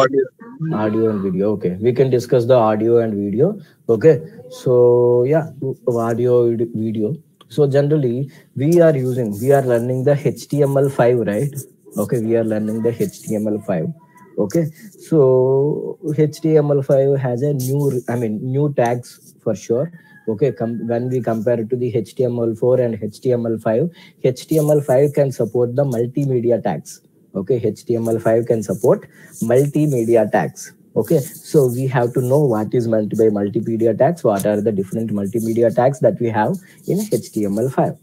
and video. Okay, we can discuss the audio and video. Okay, so yeah, audio video. So generally we are learning the HTML5, right? Okay, we are learning the HTML5. Okay, so HTML5 has a new tags for sure. Okay, when we compare it to the HTML4 and HTML5, HTML5 can support the multimedia tags. Okay, HTML5 can support multimedia tags. Okay, so we have to know what is meant by multimedia tags, what are the different multimedia tags that we have in HTML5.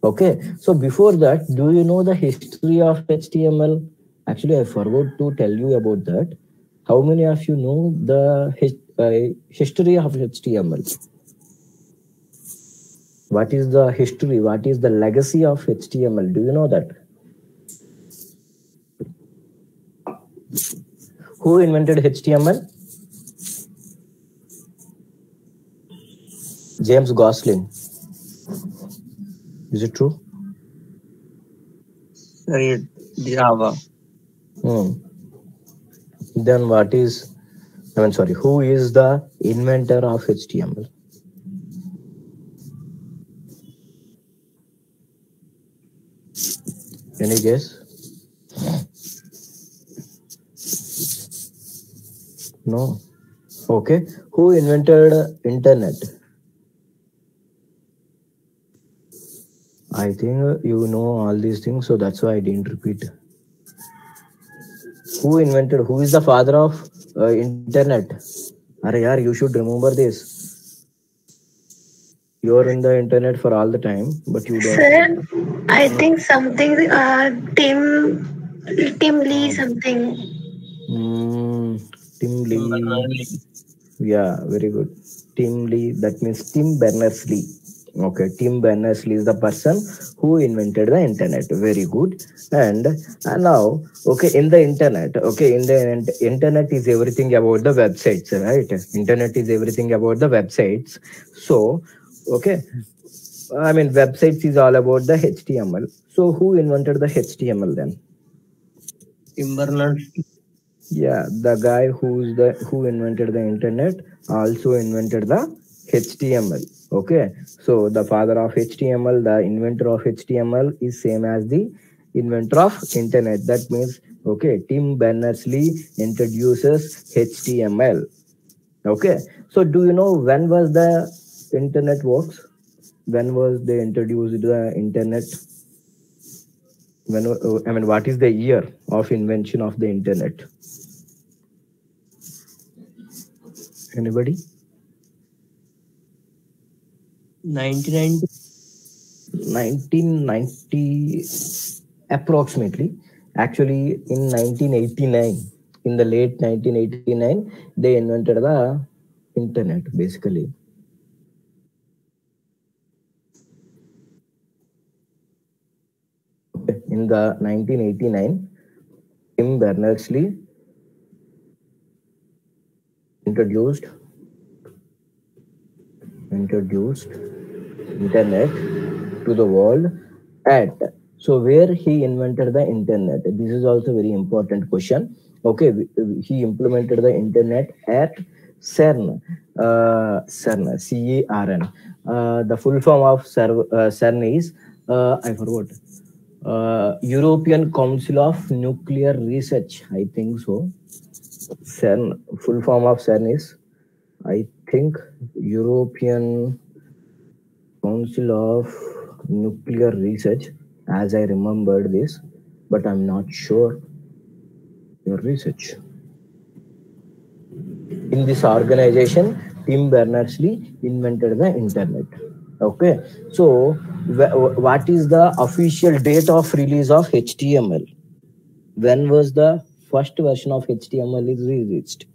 Okay, so before that, do you know the history of HTML? Actually, I forgot to tell you about that. How many of you know the history of HTML? What is the history? What is the legacy of HTML? Do you know that? Who invented HTML? James Gosling. Is it true? Java. Then what is, who is the inventor of HTML? Any guess? No. Okay. Who invented internet? I think you know all these things, so that's why I didn't repeat. Who is the father of internet? Arey, you should remember this. You're in the internet for all the time, but you don't. Sir, I think something, Tim Lee something. Tim Lee. Yeah, very good. Tim Lee, that means Tim Berners-Lee. Okay, Tim Berners-Lee is the person who invented the internet. Very good. And now, okay, in the internet, okay, in the internet is everything about the websites, right? Internet is everything about the websites. So, okay, I mean, websites is all about the HTML. So, who invented the HTML then? Tim Berners. Yeah, the guy who invented the internet also invented the HTML. Okay, so the father of HTML, the inventor of HTML is same as the inventor of internet. That means, okay, Tim Berners-Lee introduces HTML. Okay, so do you know when was the internet works? When was they introduced the internet? When I mean, what is the year of invention of the internet? Anybody? 1990. 1990 approximately. Actually, in 1989, in the late 1989, they invented the internet basically. In the 1989, Tim Berners-Lee introduced internet to the world at, so where he invented the internet, this is also very important question. Okay, he implemented the internet at CERN. CERN. The full form of CERN is, I forgot, European Council of Nuclear Research, I think so. CERN, full form of CERN is, I think, European Council of Nuclear Research, as I remembered this, but I'm not sure your research. In this organization, Tim Berners-Lee invented the internet. Okay, so what is the official date of release of HTML? When was the first version of HTML is released?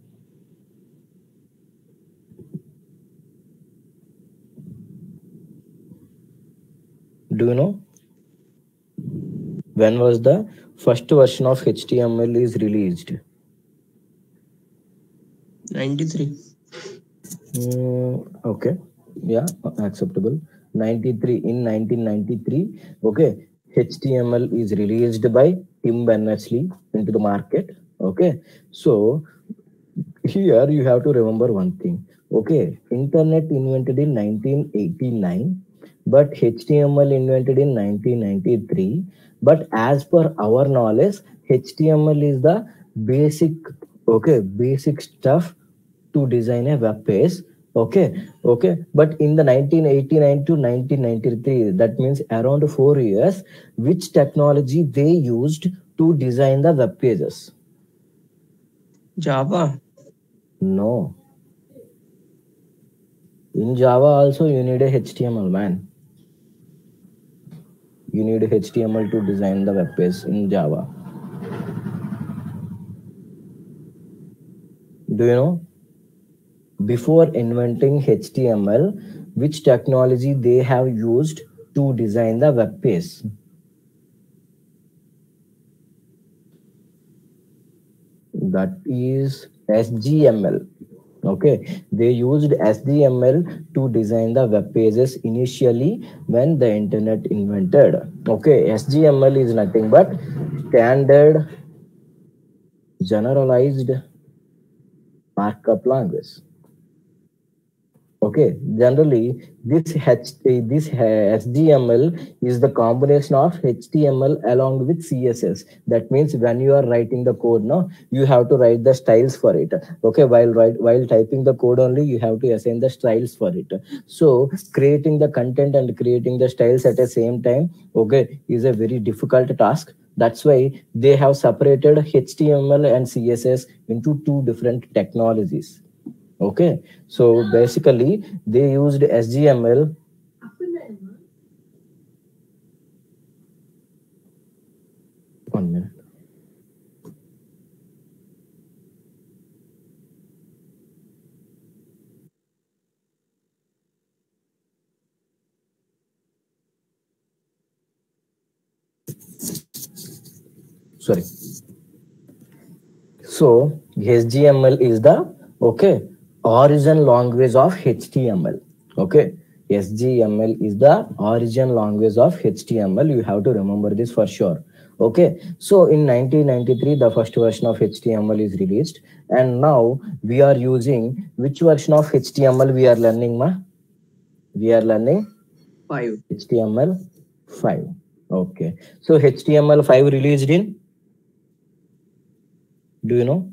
Do you know? When was the first version of HTML is released? 93. Okay, yeah, acceptable. 93, in 1993. Okay, HTML is released by Tim Berners-Lee into the market. Okay, so here you have to remember one thing. Okay, internet invented in 1989, but HTML invented in 1993. But as per our knowledge, HTML is the basic, okay, basic stuff to design a web page. Okay, but in the 1989 to 1993, that means around 4 years, which technology they used to design the web pages? Java. No. In Java also you need a HTML, man. You need a HTML to design the web page in Java. Do you know? Before inventing HTML, which technology they have used to design the web page? That is HTML. Okay, they used HTML to design the web pages initially when the internet invented. Okay, HTML is nothing but standard generalized markup language. Okay, generally this HTML is the combination of HTML along with CSS. That means when you are writing the code, now you have to write the styles for it. Okay, while typing the code only, you have to assign the styles for it. So creating the content and creating the styles at the same time, okay, is a very difficult task. That's why they have separated HTML and CSS into two different technologies. Okay, so basically they used HTML. One minute. sorry. So HTML is the origin language of HTML. Okay, HTML is the origin language of HTML. You have to remember this for sure. Okay, so in 1993 the first version of HTML is released, and now we are using which version of HTML we are learning, ma? We are learning 5. HTML5. Okay, so HTML5 released in, do you know?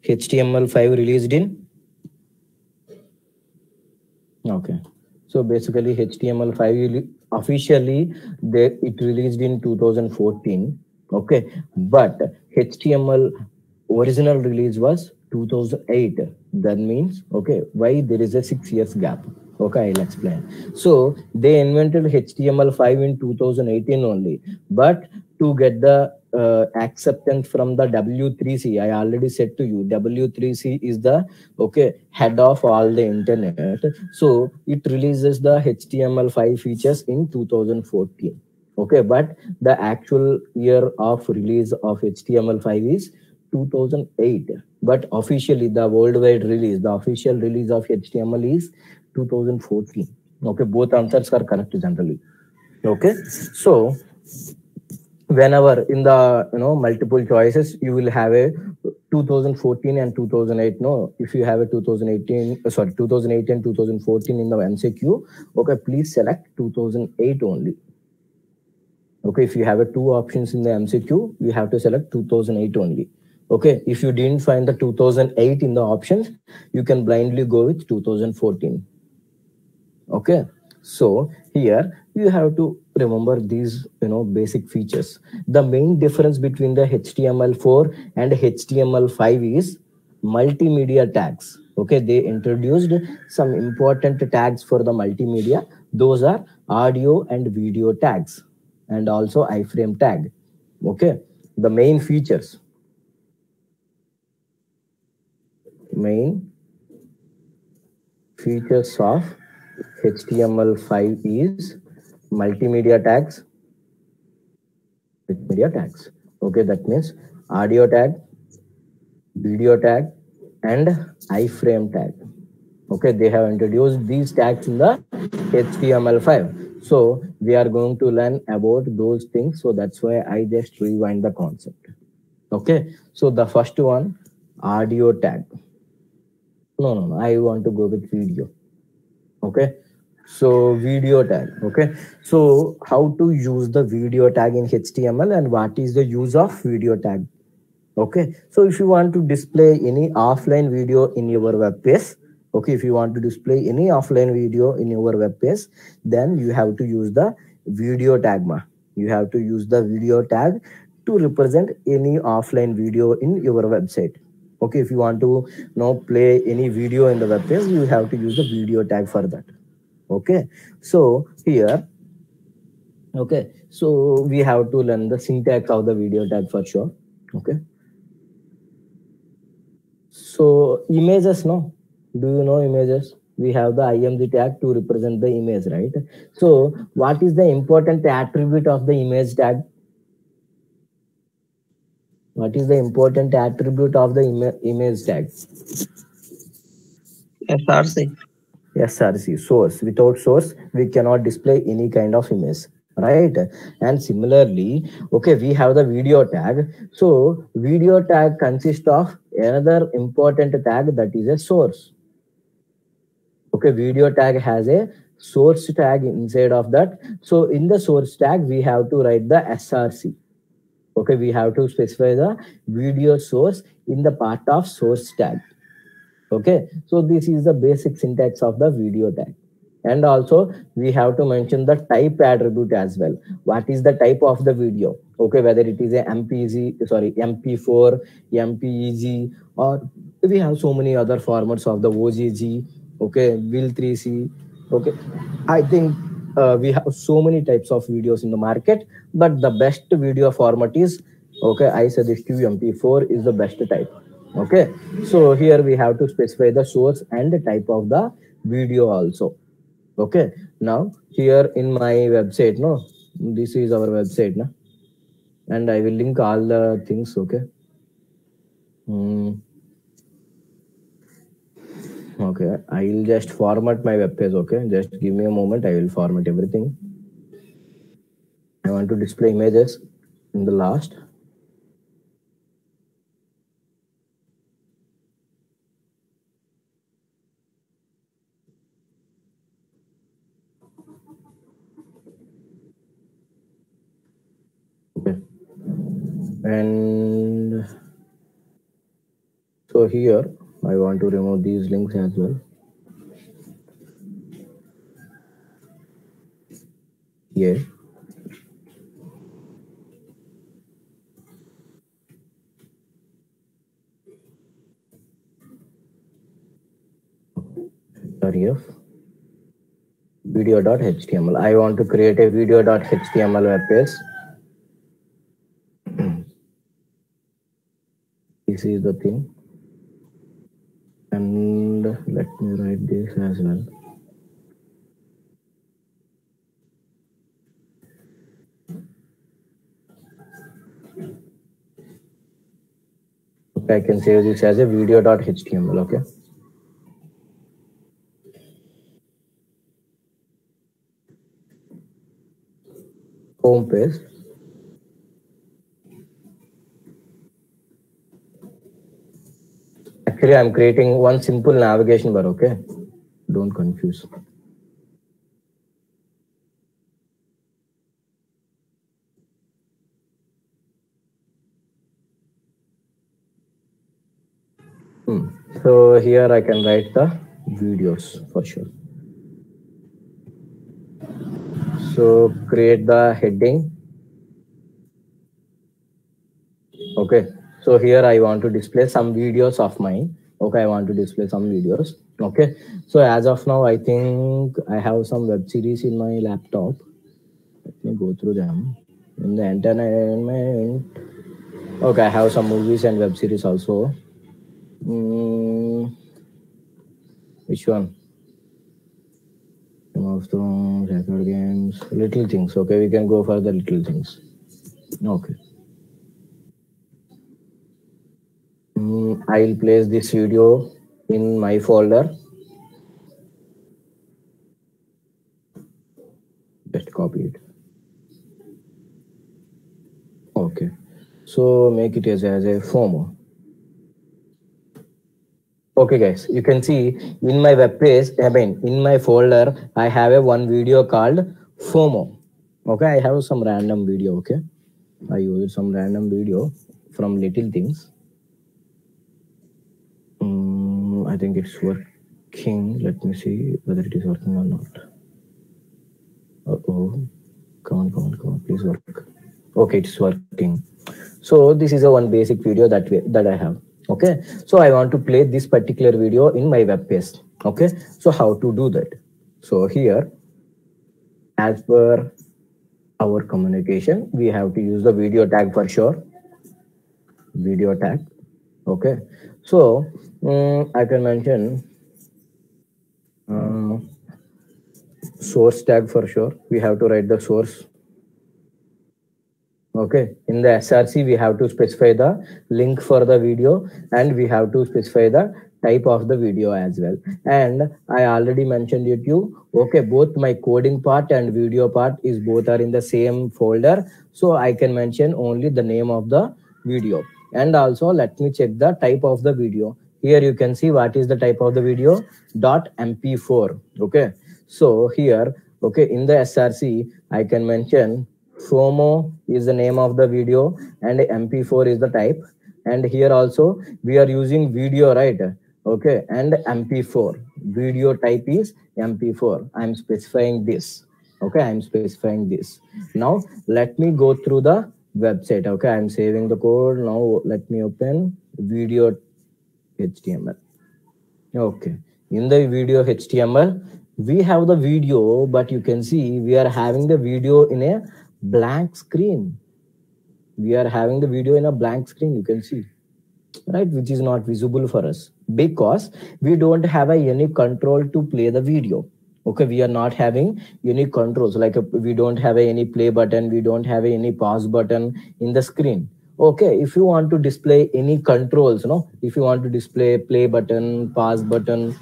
HTML5 released in? Okay, so basically HTML5 officially it released in 2014. Okay, but HTML original release was 2008. That means, okay, why there is a 6 years gap? Okay, I'll explain. So they invented HTML5 in 2018 only, but to get the acceptance from the W3C, I already said to you, W3C is the head of all the internet. So it releases the HTML5 features in 2014. Okay, but the actual year of release of HTML5 is 2008, but officially the worldwide release, the official release of HTML is 2014. Okay, both answers are correct generally. Okay, so whenever in the multiple choices you will have a 2014 and 2008. No, if you have a 2018 and 2014 in the MCQ, okay, please select 2008 only. Okay, if you have a 2 options in the MCQ, you have to select 2008 only. Okay, if you didn't find the 2008 in the options, you can blindly go with 2014. Okay, so here you have to remember these basic features. The main difference between the HTML4 and HTML5 is multimedia tags. Okay, they introduced some important tags for the multimedia. Those are audio and video tags and also iframe tag. Okay, the main features of HTML5 is multimedia tags. Okay, that means audio tag, video tag, and iframe tag. Okay, they have introduced these tags in the HTML5. So we are going to learn about those things. So that's why I just rewind the concept. Okay, so the first one, audio tag. No, I want to go with video. Okay, so video tag. Okay, so how to use the video tag in HTML and what is the use of video tag? Okay, so if you want to display any offline video in your web page, okay, if you want to display any offline video in your web page, then you have to use the video tag. You have to use the video tag to represent any offline video in your website. Okay, if you want to play any video in the web page, you have to use the video tag for that. Okay, so here, okay, so we have to learn the syntax of the video tag for sure. Okay, so images, no, do you know images? We have the img tag to represent the image, right? So what is the important attribute of the image tag? What is the important attribute of the image tag? SRC. SRC, source. Without source, we cannot display any kind of image, right? And similarly, okay, we have the video tag. So video tag consists of another important tag, that is a source. Okay, video tag has a source tag inside of that. So in the source tag, we have to write the SRC. Okay, we have to specify the video source in the part of source tag. Okay, so this is the basic syntax of the video tag. And also we have to mention the type attribute as well. What is the type of the video? Okay, whether it is a MP4, MPEG, or we have so many other formats of the OGG, okay, Will3C. Okay, I think we have so many types of videos in the market, but the best video format is, okay, I suggest you MP4 is the best type. Okay, so here we have to specify the source and the type of the video also. Okay, now here in my website, this is our website, na? And I will link all the things, okay? Okay, I will just format my web page, okay? Just give me a moment, I will format everything. I want to display images in the last. Okay. And so here I want to remove these links as well. Yeah. Ref video.html. I want to create a video.html web page. This is the thing. And let me write this as well. Okay, I can save this as a video.html, okay? Home page. Actually, I'm creating one simple navigation bar, okay? Don't confuse. So here I can write the videos for sure. So create the heading. Okay. So here I want to display some videos of mine. Okay, I want to display some videos. Okay. So as of now, I think I have some web series in my laptop. Let me go through them. In the entertainment. Okay, I have some movies and web series also. Which one? Game of Thrones, record games, little things. Okay, we can go for the little things. Okay. I'll place this video in my folder. Just copy it. Okay. So make it as a FOMO. Okay guys, you can see in my web page, in my folder, I have one video called FOMO. Okay, I have some random video, okay? I use some random video from little things. I think it's working. Let me see whether it is working or not. Come on, please work. Okay, it's working. So this is a one basic video that I have. Okay, so I want to play this particular video in my web page. Okay, so how to do that? So here, as per our communication, we have to use the video tag for sure. Video tag. Okay, so I can mention source tag for sure. We have to write the source. Okay, in the SRC, we have to specify the link for the video and we have to specify the type of the video as well. And I already mentioned it to you. Okay, both my coding part and video part is both are in the same folder. So I can mention only the name of the video. And also let me check the type of the video. Here you can see what is the type of the video, .mp4. Okay, so here, okay, in the SRC, I can mention FOMO is the name of the video and mp4 is the type. And here also we are using video, right? Okay, and mp4 video type is mp4. I'm specifying this. Okay, I'm specifying this. Now let me go through the website. Okay, I'm saving the code. Now let me open video HTML. Okay, in the video HTML we have the video, but you can see we are having the video in a blank screen. We are having the video in a blank screen, you can see, right, which is not visible for us because we don't have any control to play the video. Okay, we are not having any controls, like we don't have any play button, we don't have any pause button in the screen. Okay, if you want to display any controls, if you want to display play button, pause button,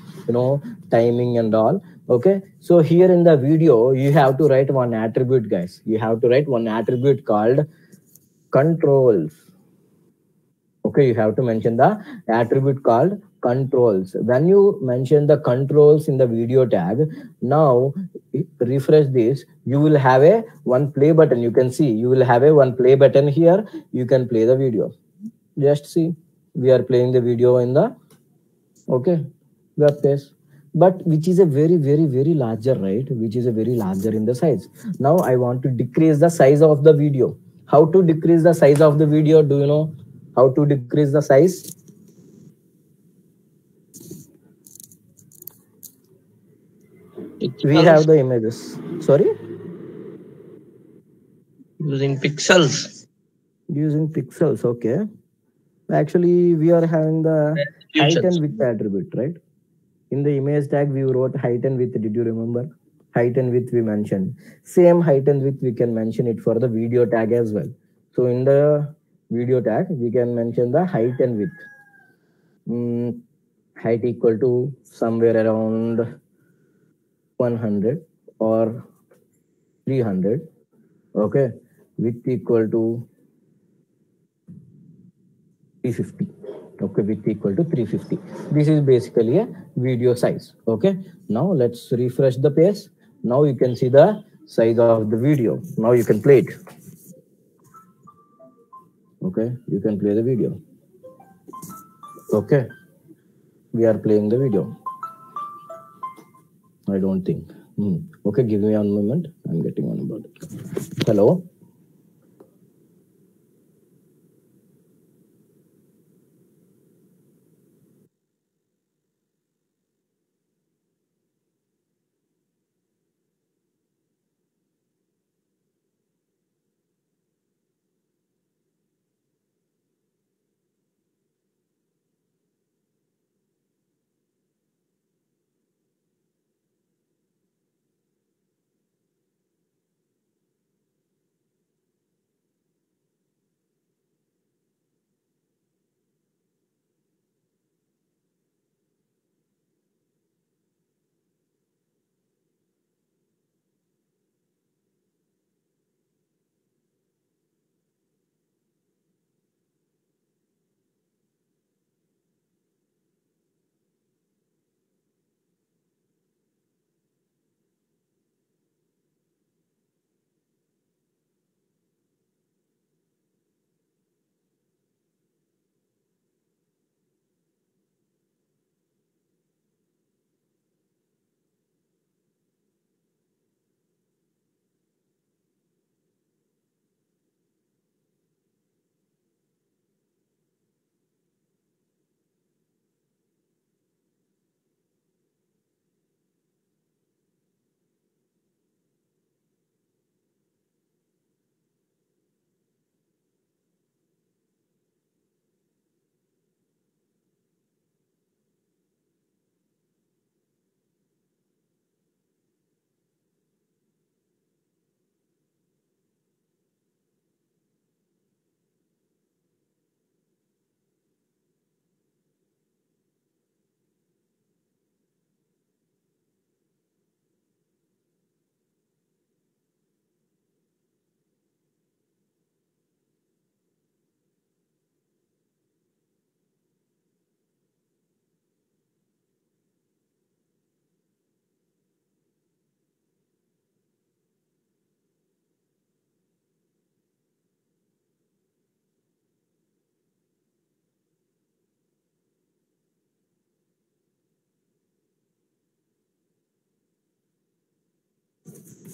timing and all. Okay, so here in the video you have to write one attribute, guys. You have to write one attribute called controls. Okay, you have to mention the attribute called controls. When you mention the controls in the video tag, now refresh this, you will have a one play button. You can see you will have a one play button here. You can play the video. Just see, we are playing the video in the web page, but which is a very larger, right? Which is a very larger in the size. Now I want to decrease the size of the video. How to decrease the size of the video? Do you know how to decrease the size? We have the images. Sorry? Using pixels. Using pixels, okay. Actually, we are having the height and width attribute, right? In the image tag, we wrote height and width. Did you remember? Height and width we mentioned. Same height and width, we can mention it for the video tag as well. So in the video tag, we can mention the height and width. Height equal to somewhere around 100 or 300. Okay. Width equal to 350. Okay, width equal to 350. This is basically a video size. Okay, now let's refresh the page. Now you can see the size of the video. Now you can play it. Okay, you can play the video. Okay, we are playing the video. I don't think. Okay, give me 1 moment. I'm getting on about it. Hello.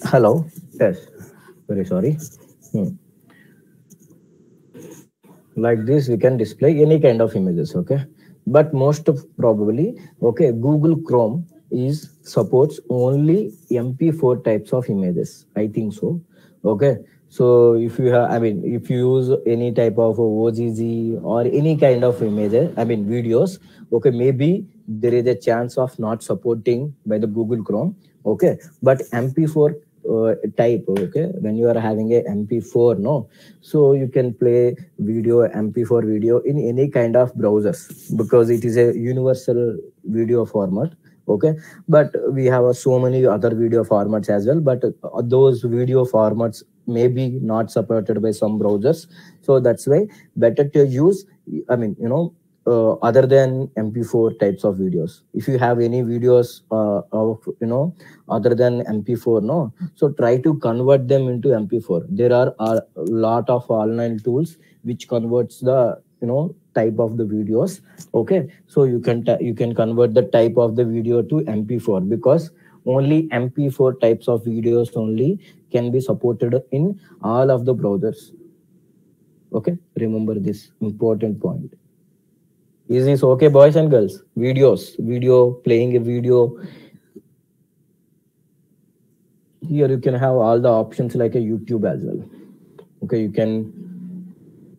Hello. Yes. Very sorry. Like this, we can display any kind of images. Okay. But most of probably, okay, Google Chrome is supports only MP4 types of images. I think so. Okay. So if you have, I mean, if you use any type of OGG or any kind of images, I mean videos, okay, maybe there is a chance of not supporting by the Google Chrome. Okay, but MP4 type, okay, when you are having a MP4, no, so you can play video MP4 video in any kind of browsers because it is a universal video format. Okay, but we have so many other video formats as well, but those video formats may be not supported by some browsers, so that's why better to use, I mean, other than MP4 types of videos. If you have any videos of other than MP4, no, so try to convert them into MP4. There are a lot of online tools which converts the type of the videos. Okay, so you can convert the type of the video to MP4 because only MP4 types of videos only can be supported in all of the browsers. Okay, remember this important point. Is this okay, boys and girls? Video, playing a video. Here you can have all the options like a YouTube as well. Okay, you can.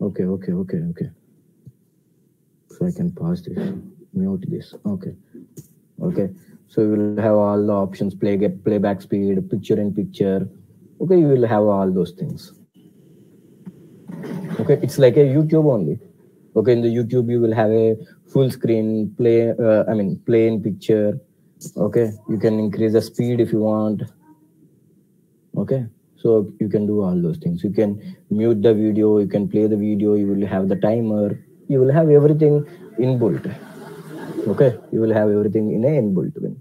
Okay. So I can pause this, mute this. Okay. So you will have all the options: playback speed, picture in picture. Okay, you will have all those things. Okay, it's like a YouTube only. Okay, in the YouTube you will have a full screen play. Play in picture. Okay, you can increase the speed if you want. Okay, so you can do all those things. You can mute the video. You can play the video. You will have the timer. You will have everything inbuilt. Okay, you will have everything in a inbuilt win.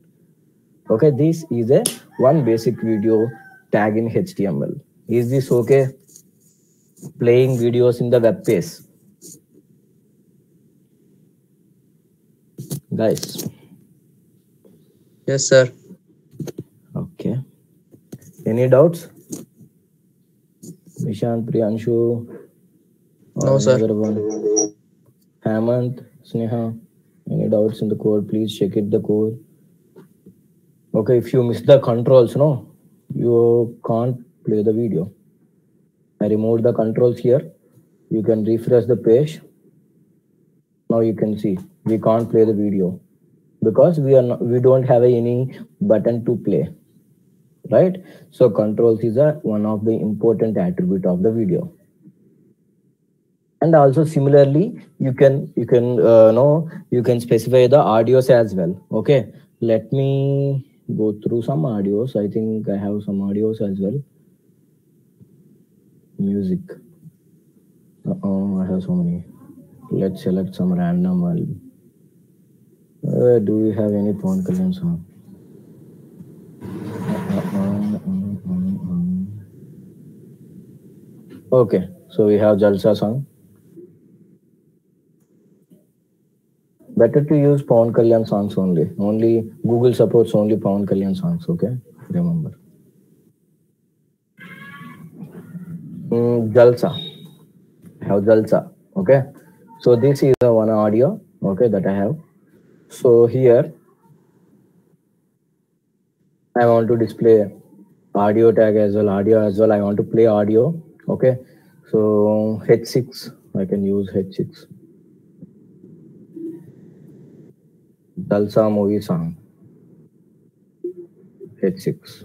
Okay, this is a one basic video tag in HTML. Is this okay? Playing videos in the web page. Guys. Yes, sir. Okay. Any doubts? Nishant, Priyanshu? No, sir. Another one? Hemant, Sneha? Any doubts in the code? Please check it the code. Okay, if you miss the controls, no, you can't play the video. I removed the controls here. You can refresh the page. Now you can see we can't play the video because we don't have any button to play, right? So controls is one of the important attribute of the video. And also similarly, you can specify the audios as well. Okay, let me go through some audios. I think I have some audios as well. Music. I have so many. Let's select some random one. Do we have any Pawan Kalyan song? Okay, so we have Jalsa song. Better to use Pawan Kalyan songs only. Only Google supports only Pawan Kalyan songs. Okay, remember. Jalsa. I have Jalsa. Okay, so this is one audio. Okay, that I have. So here I want to display audio tag as well. I want to play audio. Okay, so H6. I can use H6. Jalsa movie song. H6.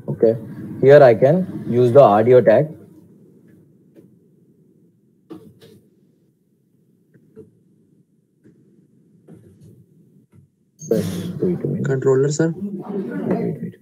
Okay, here I can use the audio tag. Wait a minute. Controller, sir. Wait.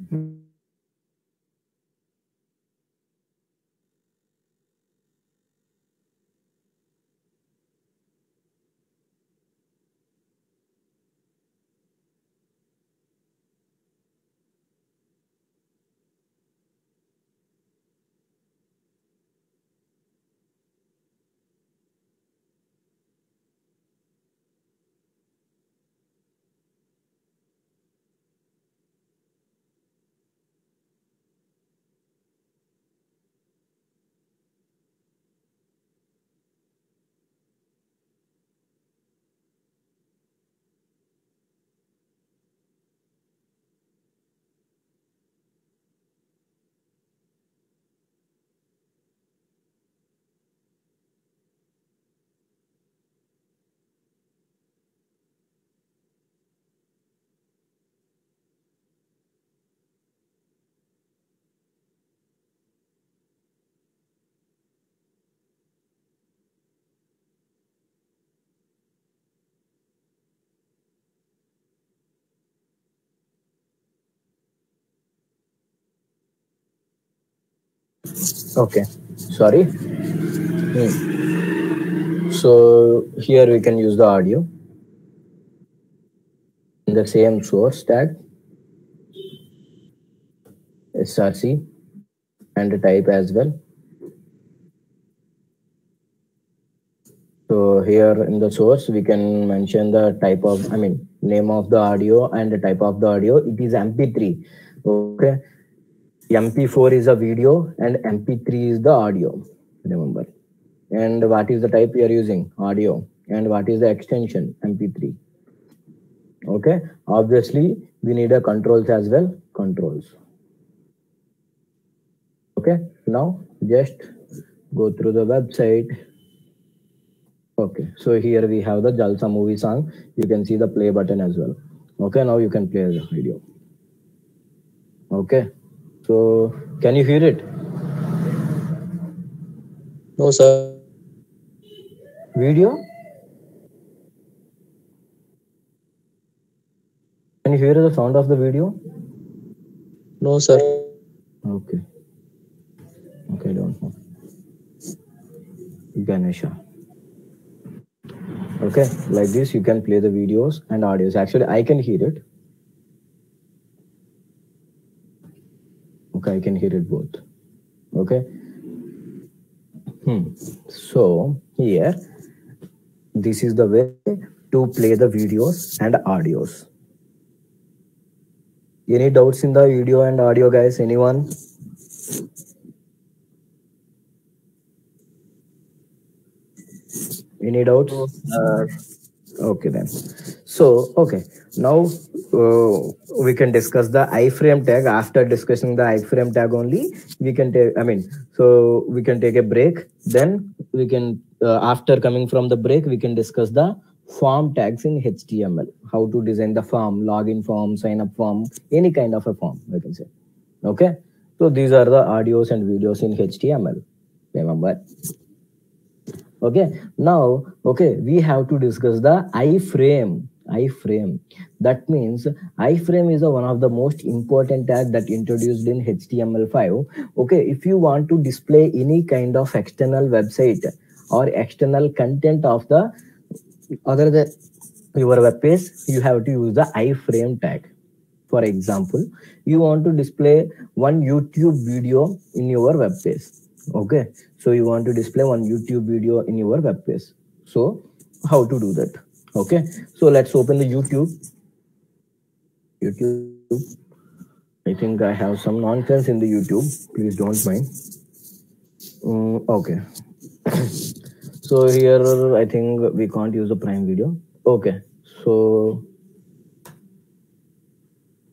Okay, sorry. So here we can use the audio in the same source tag src and the type as well. So here in the source we can mention the type of, name of the audio and the type of the audio. It is MP3. Okay, MP4 is a video and MP3 is the audio. Remember. And what is the type we are using? Audio. And what is the extension? MP3. Okay, obviously we need a controls as well. Controls. Okay, now just go through the website. Okay, so here we have the Jalsa movie song. You can see the play button as well. Okay, now you can play the video. Okay, so can you hear it? No, sir. Video? Can you hear the sound of the video? No, sir. Okay. Okay, don't know. Ganesha. Okay, like this you can play the videos and audios. Actually, I can hear it. Okay, I can hear it both. Okay. So here, this is the way to play the videos and audios. Any doubts in the video and audio, guys? Anyone? Any doubts? Okay then. So okay, now we can discuss the iframe tag. After discussing the iframe tag only, we can take. So we can take a break. Then we can, after coming from the break, we can discuss the form tags in HTML. How to design the form, login form, sign up form, any kind of a form, I can say. Okay. So these are the audios and videos in HTML. Remember. Okay, now, okay, we have to discuss the iframe. Iframe. That means iframe is one of the most important tag that introduced in HTML5. Okay, if you want to display any kind of external website or external content of the other than your web page, you have to use the iframe tag. For example, you want to display one YouTube video in your web page. Okay, so you want to display one YouTube video in your web page. So how to do that? Okay, so let's open the YouTube. I think I have some nonsense in the YouTube. Please don't mind. Okay. So here I think we can't use the Prime Video. Okay, so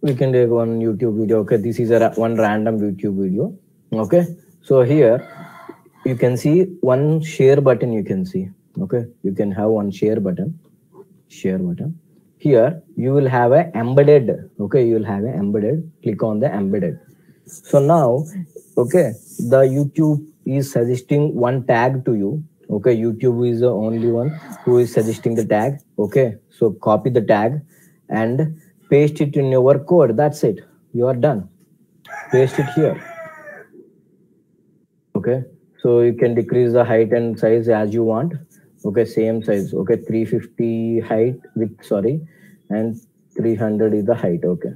we can take one YouTube video. Okay, this is one random YouTube video. Okay, so here you can see one share button. You can see. Okay, you can have one share button. Here you will have a embedded. Okay, you will have an embedded. Click on the embedded. So now, okay, the YouTube is suggesting one tag to you. Okay, YouTube is the only one who is suggesting the tag. Okay, so copy the tag and paste it in your code. That's it. You are done. Paste it here. Okay, so you can decrease the height and size as you want. Okay, same size. Okay, 350 height with, and 300 is the height. Okay,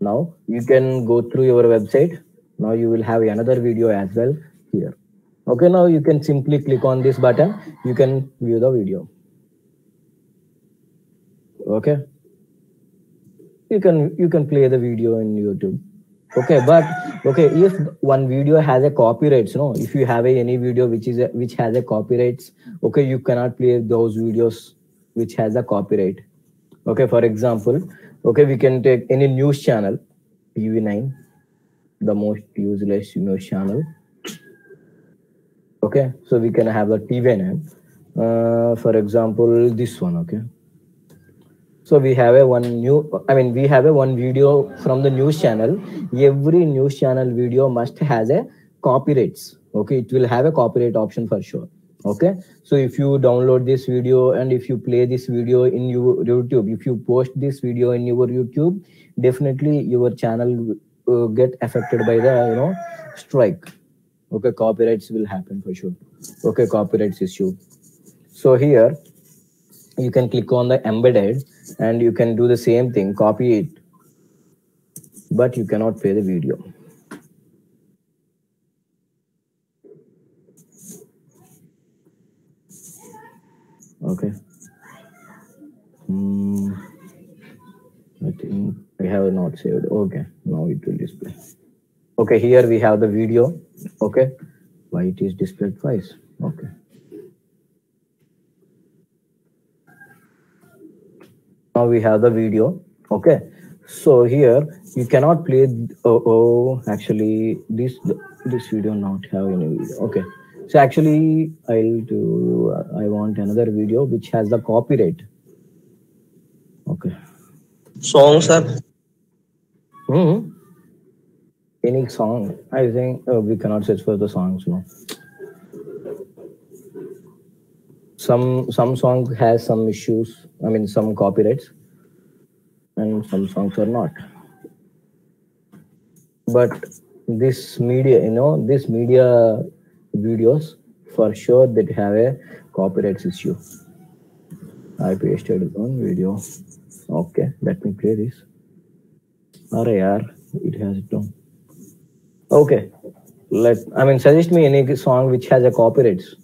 now you can go through your website. Now you will have another video as well here. Okay, now you can simply click on this button. You can view the video. Okay, you can play the video in YouTube. Okay, but okay, if one video has a copyrights, no, if you have any video which has a copyrights, okay, you cannot play those videos which has a copyright. Okay, for example, okay, we can take any news channel, TV9, the most useless news channel. Okay, so we can have the TV9. For example, this one. Okay. So we have one video from the news channel. Every news channel video must has a copyrights. Okay, it will have a copyright option for sure. Okay, so if you download this video and if you play this video in your YouTube, if you post this video in your YouTube, definitely your channel get affected by the strike. Okay, copyrights will happen for sure. Okay, copyrights issue. So here you can click on the embedded and you can do the same thing, copy it, but you cannot play the video. Okay. I think I have not saved. Okay, now it will display. Okay, here we have the video. Okay, why it is displayed twice? Okay. Now we have the video. Okay, so here you cannot play. Actually, this video not have any video. Okay, so actually I'll do. I want another video which has the copyright. Okay. Song, sir. Any song? I think we cannot search for the songs. No. Some song has some issues. I mean, some copyrights, and some songs are not. But this media, this media videos for sure that have a copyrights issue. I pasted one video. Okay, let me play this. Yaar, it has it done. Okay, suggest me any song which has a copyrights.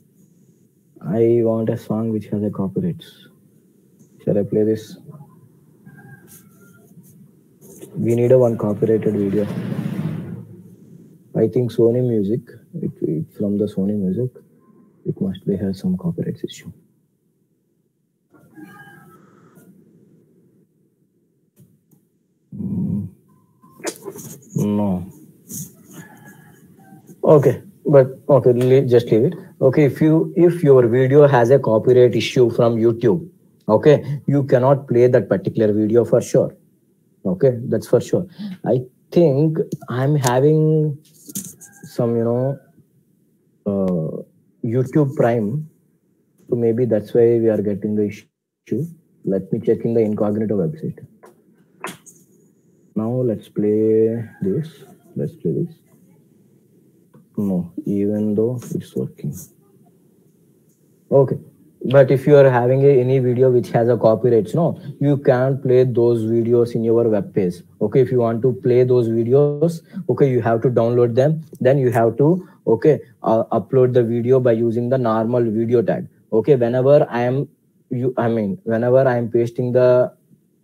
I want a song which has a copyrights. Shall I play this? We need a one copyrighted video. I think Sony Music. It from the Sony Music. It must be has some copyrights issue. No. Okay, but okay, just leave it. Okay, if your video has a copyright issue from YouTube, okay, you cannot play that particular video for sure. Okay, that's for sure. I think I'm having some, YouTube Prime. So maybe that's why we are getting the issue. Let me check in the incognito website. Now let's play this. Let's play this. No, even though it's working. Okay, but if you are having any video which has a copyright, no, you can't play those videos in your web page. Okay, if you want to play those videos, okay, you have to download them. Then you have to upload the video by using the normal video tag. Okay, whenever I am pasting the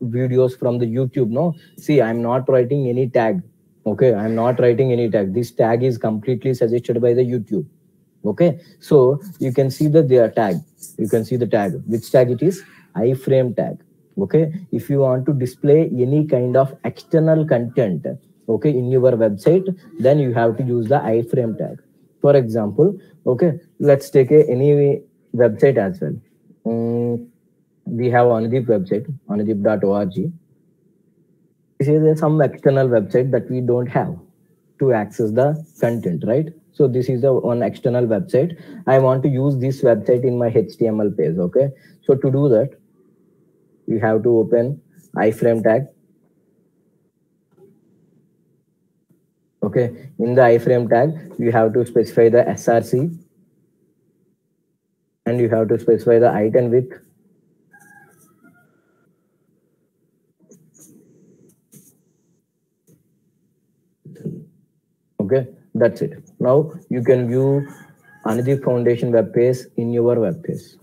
videos from the YouTube, no, see, I'm not writing any tag. Okay, I'm not writing any tag. This tag is completely suggested by the YouTube. Okay, so you can see their tag. You can see the tag. Which tag it is? iframe tag. Okay, if you want to display any kind of external content, okay, in your website, then you have to use the iframe tag. For example, okay, let's take any website as well. We have Anadeep website, anadeep.org. This is some external website that we don't have to access the content, right? So this is the one external website. I want to use this website in my HTML page. Okay, so to do that, you have to open iframe tag. Okay, in the iframe tag, you have to specify the SRC and you have to specify the height and width. Okay, that's it. Now you can view Anadeep Foundation web page in your web page.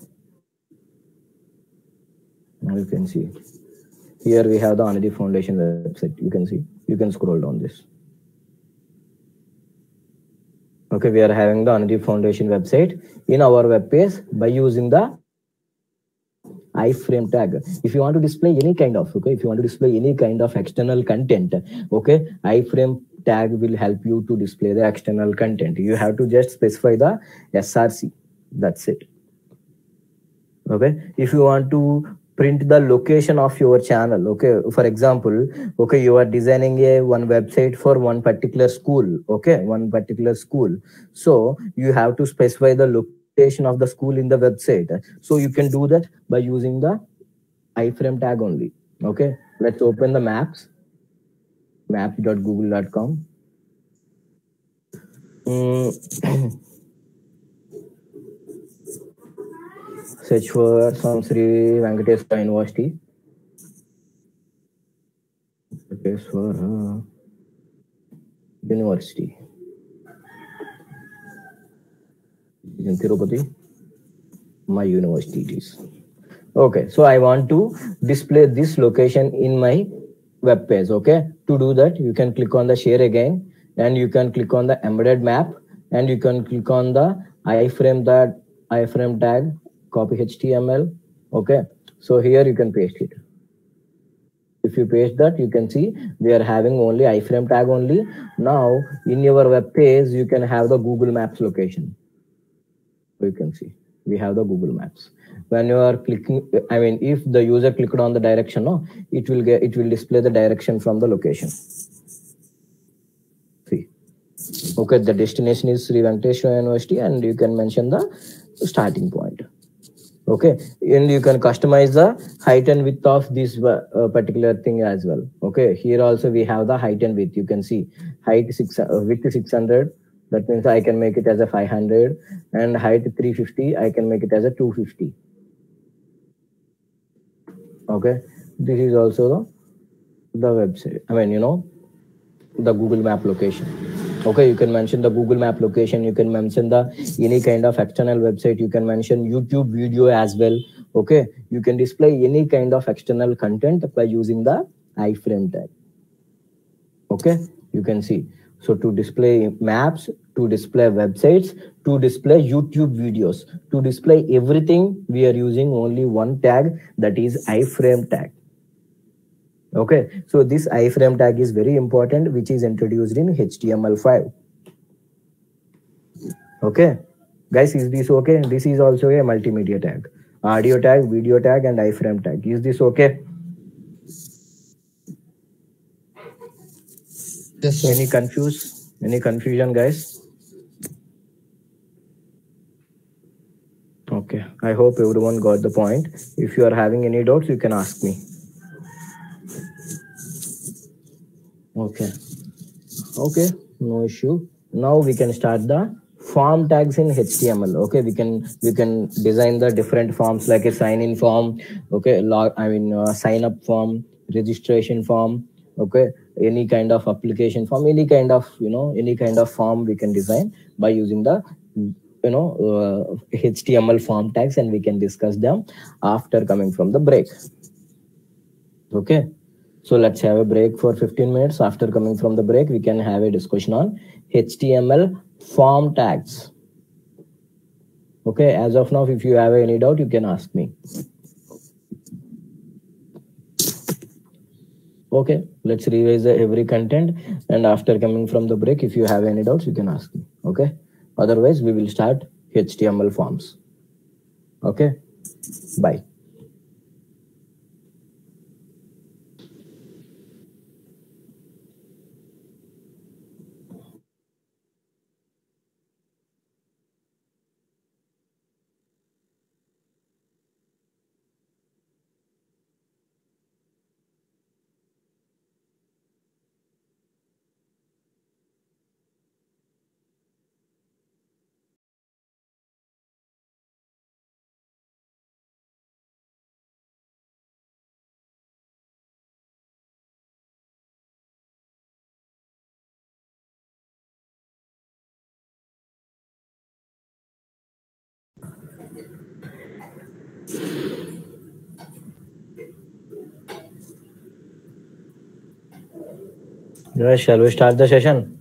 Now you can see here we have the Anadeep Foundation website. You can see, you can scroll down this. Okay, we are having the Anadeep Foundation website in our web page by using the iframe tag. If you want to display any kind of, if you want to display any kind of external content, okay, iframe tag will help you to display the external content. You have to just specify the SRC. That's it. Okay, if you want to print the location of your channel, okay, for example, okay, you are designing one website for one particular school, okay, one particular school, so you have to specify the location of the school in the website. So you can do that by using the iframe tag only. Okay, let's open the maps.google.com. Search for some Sri Venkateswara University. Venkateswara University in Tirupati. My university it is. Okay, so I want to display this location in my web page. Okay, to do that, you can click on the share again, and you can click on the embedded map, and you can click on the iframe tag, copy HTML. Okay, so here you can paste it. If you paste that, you can see we are having only iframe tag only. Now in your web page, you can have the Google Maps location. So you can see we have the Google Maps. When you are clicking, I mean, if the user clicked on the direction, no, it will display the direction from the location. See, okay, the destination is Sri Venkateswara University, and you can mention the starting point. Okay, and you can customize the height and width of this particular thing as well. Okay, here also we have the height and width. You can see height width 600. That means I can make it as a 500, and height 350. I can make it as a 250. Okay, this is also the website. I mean, the Google Map location. Okay, you can mention the Google Map location. You can mention the any kind of external website. You can mention YouTube video as well. Okay, you can display any kind of external content by using the iframe tag. Okay, you can see. So to display maps, to display websites, to display YouTube videos, to display everything, we are using only one tag, that is iframe tag. Okay, so this iframe tag is very important, which is introduced in HTML5. Okay, guys, is this okay? This is also a multimedia tag, audio tag, video tag, and iframe tag. Is this okay? Yes. Any confusion, guys? Okay, I hope everyone got the point. If you are having any doubts, you can ask me. Okay, no issue. Now we can start the form tags in HTML. Okay, we can design the different forms like a sign-in form. Okay, sign up form, registration form. Okay, any kind of application form, any kind of form we can design by using the HTML form tags, and we can discuss them after coming from the break. Okay, so let's have a break for 15 minutes. After coming from the break, we can have a discussion on HTML form tags. Okay, as of now, if you have any doubt, you can ask me. Okay, let's revise every content, and after coming from the break, if you have any doubts, you can ask me. Okay, otherwise we will start HTML forms. Okay, bye. Yes, shall we start the session?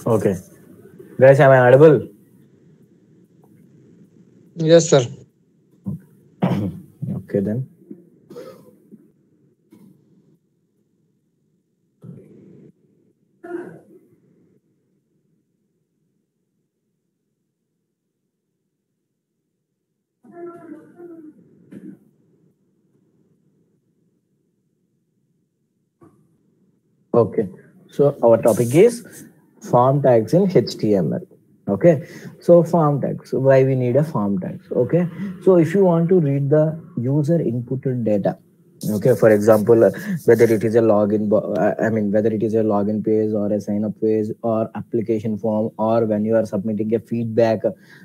Okay, guys, am I audible? Yes, sir. Okay then. Okay. So our topic is form tags in HTML. Okay. So form tags. Why we need a form tags? Okay. So if you want to read the user inputted data, okay, for example, whether it is a login, I mean, whether it is a login page or a sign up page or application form, or when you are submitting a feedback,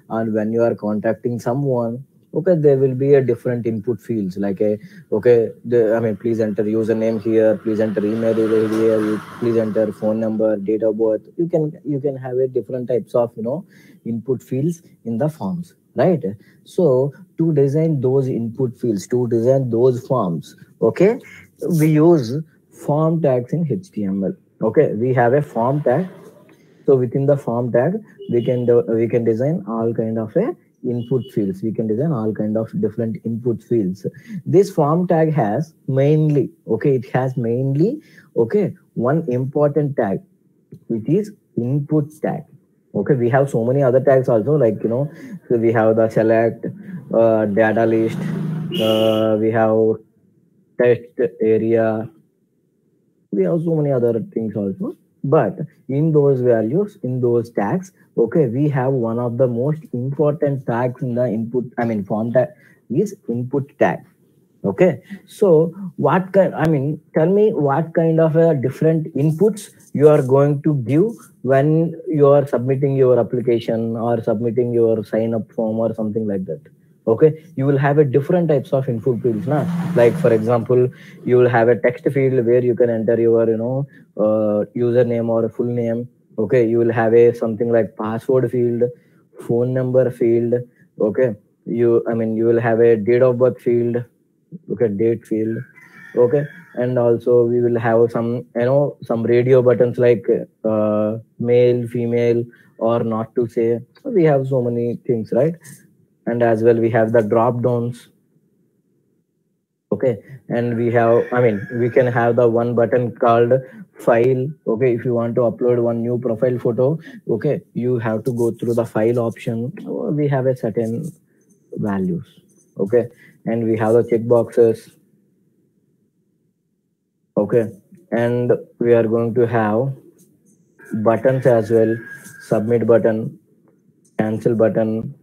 and when you are contacting someone, okay, there will be a different input fields like a, okay, I mean, please enter username here, please enter email here, please enter phone number, date of birth. You can have a different types of input fields in the forms, right? So to design those input fields, to design those forms, okay, we use form tags in HTML. Okay, we have a form tag. So within the form tag, we can design all kind of a input fields. We can design all kind of different input fields. This form tag has mainly, okay, it has mainly, okay, one important tag, which is input tag. Okay, we have so many other tags also, like so we have the select, data list, we have text area, we have so many other things also. But in those values, in those tags, okay, we have one of the most important tags in the input, I mean form tag, is input tag. Okay, so what kind, I mean, tell me what kind of different inputs you are going to give when you are submitting your application or submitting your sign up form or something like that. Okay, you will have a different types of input fields now. Like for example, you will have a text field where you can enter your username or full name. Okay, you will have a something like password field, phone number field. Okay, you will have a date of birth field. Okay, date field. Okay, and also we will have some radio buttons like male, female, or not to say. So we have so many things, right? And as well we have the drop downs. Okay, and we have, I mean, we can have the one button called file. Okay, if you want to upload one new profile photo, okay, you have to go through the file option. We have a certain values. Okay, and we have the check boxes. Okay, and we are going to have buttons as well, submit button, cancel button.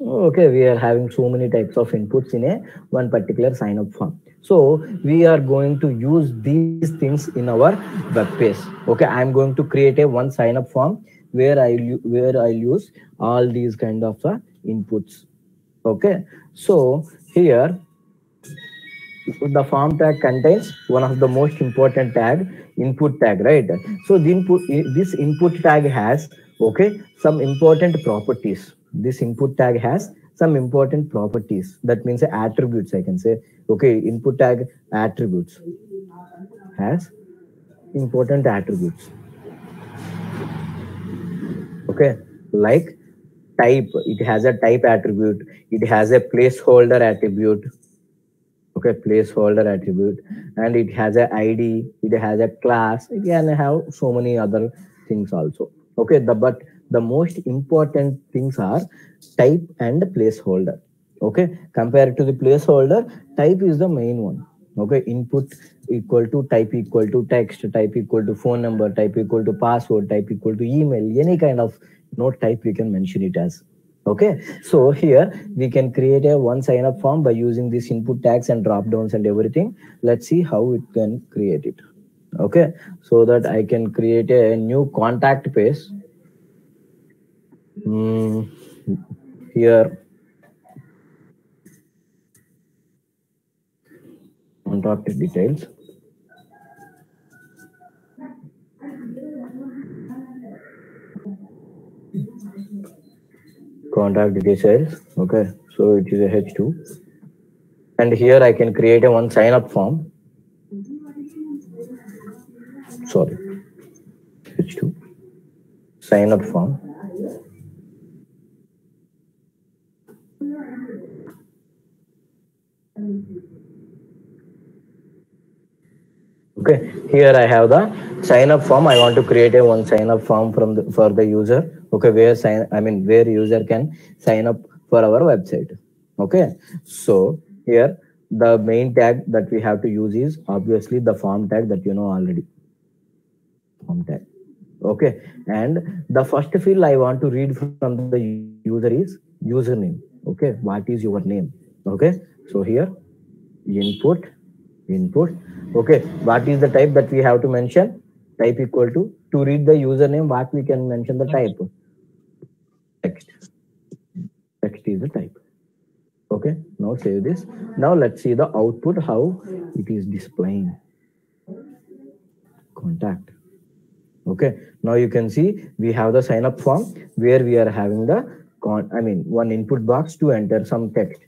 Okay, we are having so many types of inputs in a one particular sign up form. So we are going to use these things in our web page. Okay, I'm going to create a one sign up form where I use all these kind of inputs. Okay, so here the form tag contains one of the most important tag, input tag, right? So this input tag has, okay, some important properties. This input tag has some important properties, that means attributes, I can say. Okay, input tag attributes has important attributes. Okay, like type, it has a type attribute, it has a placeholder attribute. Okay, placeholder attribute, and it has a id, it has a class, it can have so many other things also. Okay, but the most important things are type and placeholder. Okay, compared to the placeholder, type is the main one. Okay, input equal to type equal to text, type equal to phone number, type equal to password, type equal to email, any kind of type we can mention it as. Okay, so here we can create a one sign up form by using these input tags and drop downs and everything. Let's see how it can create it. Okay, so that I can create a new contact page. Here, contact details. Contact details. Okay, so it is a H2, and here I can create a one sign up form. Sorry, H2 sign up form. Okay, here I have the sign up form. I want to create a one sign up form for the user. Okay, where user can sign up for our website. Okay, so here the main tag that we have to use is obviously the form tag that you know already. Form tag. Okay, and the first field I want to read from the user is username. Okay, what is your name? Okay, so here input. Okay, what is the type that we have to mention? Type equal to read the username, what we can mention the type? Text. Text is the type. Okay, now save this. Now let's see the output, how it is displaying. Contact. Okay, now you can see we have the sign up form where we are having the one input box to enter some text.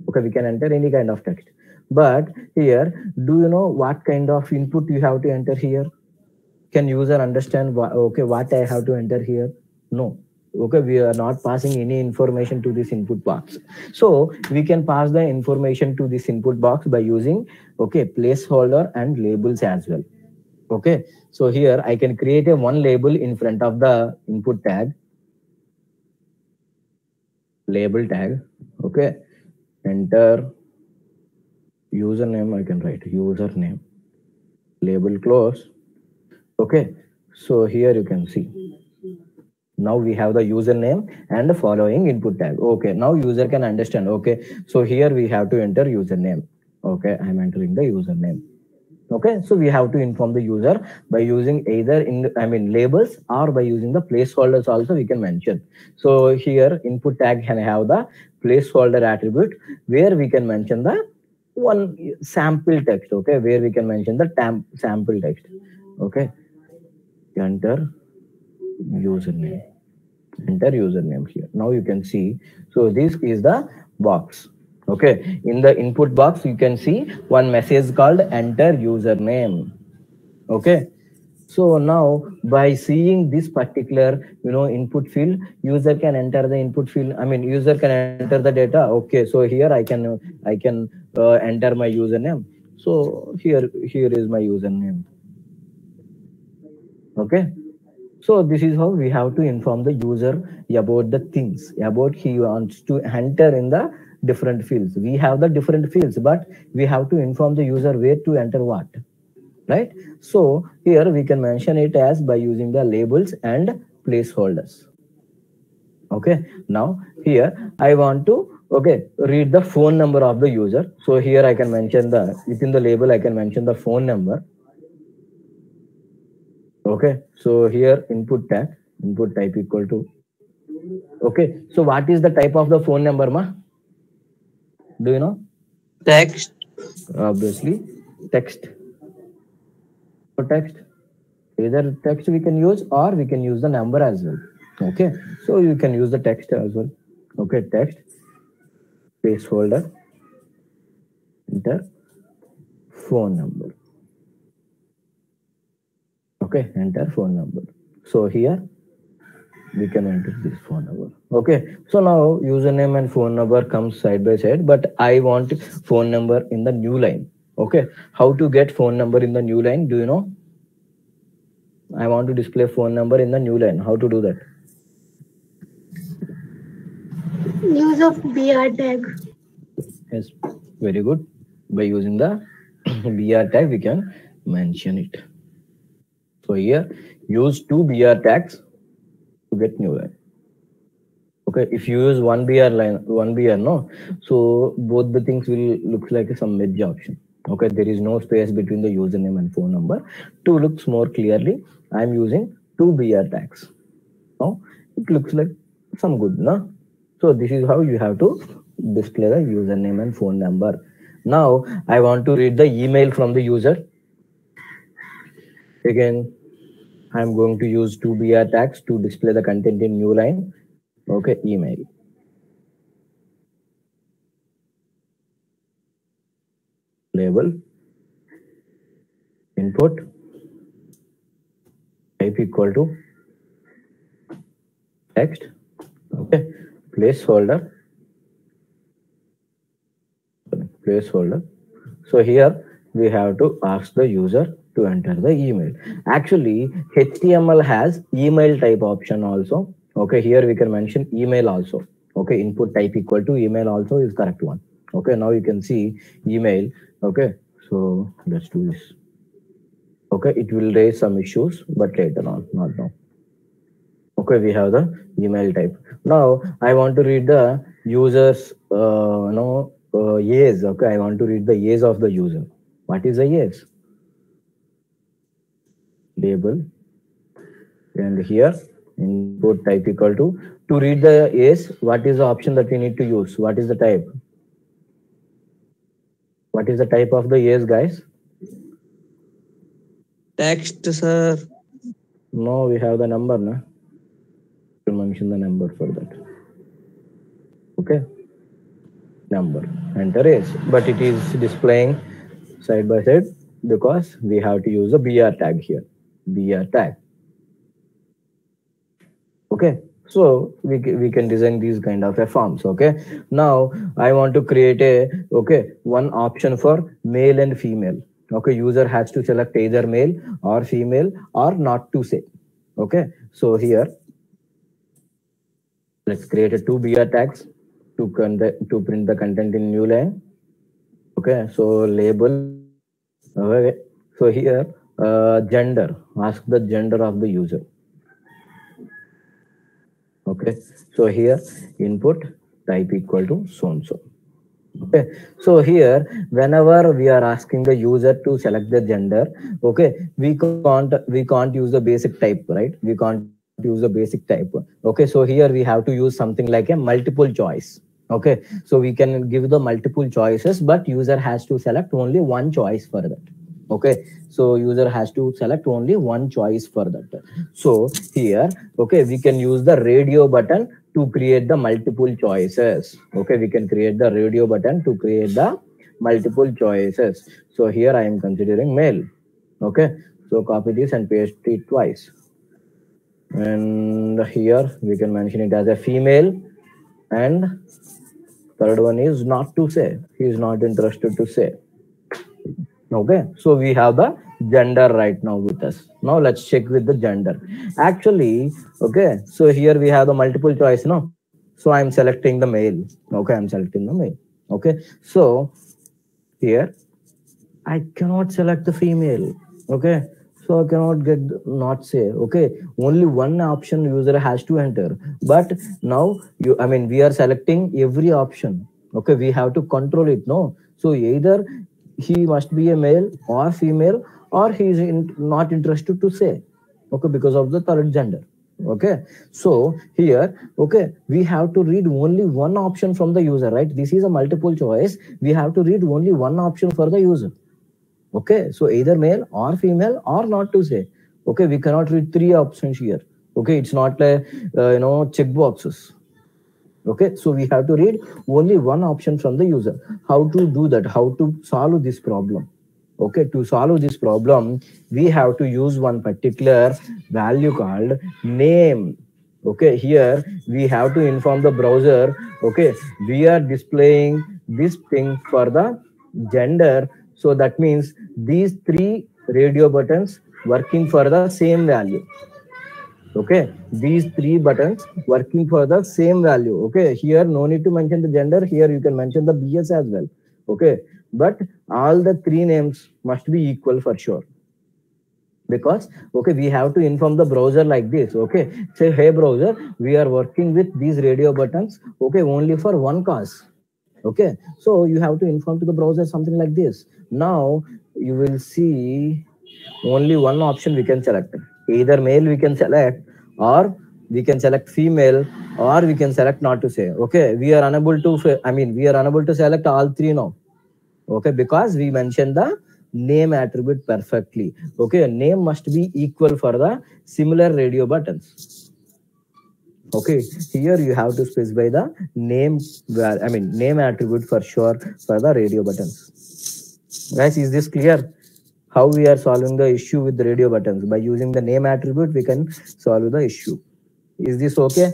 Okay, we can enter any kind of text, but here, do you know what kind of input you have to enter here? Can user understand what I have to enter here? No. Okay, we are not passing any information to this input box, so we can pass the information to this input box by using placeholder and labels as well. Okay, so here I can create a one label in front of the input tag, label tag. Okay, enter username. I can write username, label close. Okay, so here you can see now we have the username and the following input tag. Okay, now user can understand. Okay, so here we have to enter username. Okay, I'm entering the username. Okay, so we have to inform the user by using either labels or by using the placeholders also we can mention. So here input tag can have the placeholder attribute where we can mention the one sample text. Okay, where we can mention the sample text. Okay, enter username. Enter username here. Now you can see, so this is the box. Okay, in the input box you can see one message called enter username. Okay, so now by seeing this particular input field, user can enter the input field. User can enter the data. Okay, so here I can enter my username. So here is my username. Okay, so this is how we have to inform the user about the things, about he wants to enter in the different fields. We have the different fields, but we have to inform the user where to enter what, right? So here we can mention it as by using the labels and placeholders. Okay, now here I want to read the phone number of the user. So here I can mention within the label I can mention the phone number. Okay, so here input type equal to. Okay, so what is the type of the phone number, ma? Do you know? Text. Obviously, text. So text, either text we can use or we can use the number as well. Okay, so you can use the text as well. Okay, text, placeholder, enter phone number. Okay, enter phone number. So here we can enter this phone number. Okay, so now username and phone number comes side by side, but I want phone number in the new line. Okay, how to get phone number in the new line? Do you know? I want to display phone number in the new line. How to do that? Use of BR tag. Yes, very good. By using the BR tag, we can mention it. So here, use two BR tags to get new line. Okay, if you use one BR no, so both the things will look like some merge option. Okay, there is no space between the username and phone number. To look more clearly, I am using two BR tags. Now it looks like some good, no? So this is how you have to display the username and phone number. Now I want to read the email from the user. Again, I'm going to use two BR tags to display the content in new line. Okay, email. Label, input, type equal to text. Okay, placeholder, placeholder. So here we have to ask the user to enter the email. Actually, HTML has email type option also. Okay, here we can mention email also. Okay, input type equal to email also is correct one. Okay, now you can see email. Okay, so let's do this. Okay, it will raise some issues, but later on, not now. Okay, we have the email type. Now I want to read the user's yes. Okay, I want to read the yes of the user. What is a yes? Label, and here input type equal to read the yes. What is the option that we need to use? What is the type? What is the type of the yes, guys? Text, sir. No, we have the number, na? To mention the number for that. Okay. Number. Enter yes. But it is displaying side by side because we have to use a BR tag here. BR tag. Okay. So we can design these kind of forms. Okay. Now I want to create one option for male and female. Okay, user has to select either male or female or not to say. Okay, so here let's create a 2 BR tags to print the content in new line. Okay, so label. Okay, so here gender. Ask the gender of the user. Okay, so here input type equal to so and so. Okay, so here whenever we are asking the user to select the gender, okay, we can't use the basic type, right? We can't use the basic type. Okay, so here we have to use something like a multiple choice. Okay, so we can give the multiple choices, but user has to select only one choice for that. Okay, so user has to select only one choice for that. So here, okay, we can use the radio button to create the multiple choices. Okay, we can create the radio button to create the multiple choices. So here I am considering male. Okay, so copy this and paste it twice. And here we can mention it as a female. And third one is not to say. He is not interested to say. Okay, so we have the gender right now with us. Now let's check with the gender. Actually, okay, so here we have the multiple choice, no? So I'm selecting the male. Okay, I'm selecting the male. Okay, so here I cannot select the female. Okay, so I cannot get not say. Okay, only one option user has to enter. But now we are selecting every option. Okay, we have to control it, no? So either he must be a male or female, or he is not interested to say. Okay, because of the third gender. Okay, so here, okay, we have to read only one option from the user, right? This is a multiple choice. We have to read only one option for the user. Okay, so either male or female or not to say. Okay, we cannot read three options here. Okay, it's not a check boxes. Okay, so we have to read only one option from the user. How to do that? How to solve this problem? Okay, to solve this problem, we have to use one particular value called name. Okay, here we have to inform the browser, okay, we are displaying this thing for the gender. So that means these three radio buttons working for the same value. Okay, these three buttons working for the same value. Okay, here no need to mention the gender. Here you can mention the BS as well. Okay, but all the three names must be equal for sure. Because okay, we have to inform the browser like this. Okay, say, hey browser, we are working with these radio buttons. Okay, only for one cause. Okay, so you have to inform to the browser something like this. Now you will see only one option we can select. Either male we can select, or we can select female, or we can select not to say. Okay, we are unable to select all three now. Okay, because we mentioned the name attribute perfectly. Okay, name must be equal for the similar radio buttons. Okay, here you have to specify the name attribute for sure for the radio buttons. Guys, is this clear? How we are solving the issue with the radio buttons? By using the name attribute, we can solve the issue. Is this okay?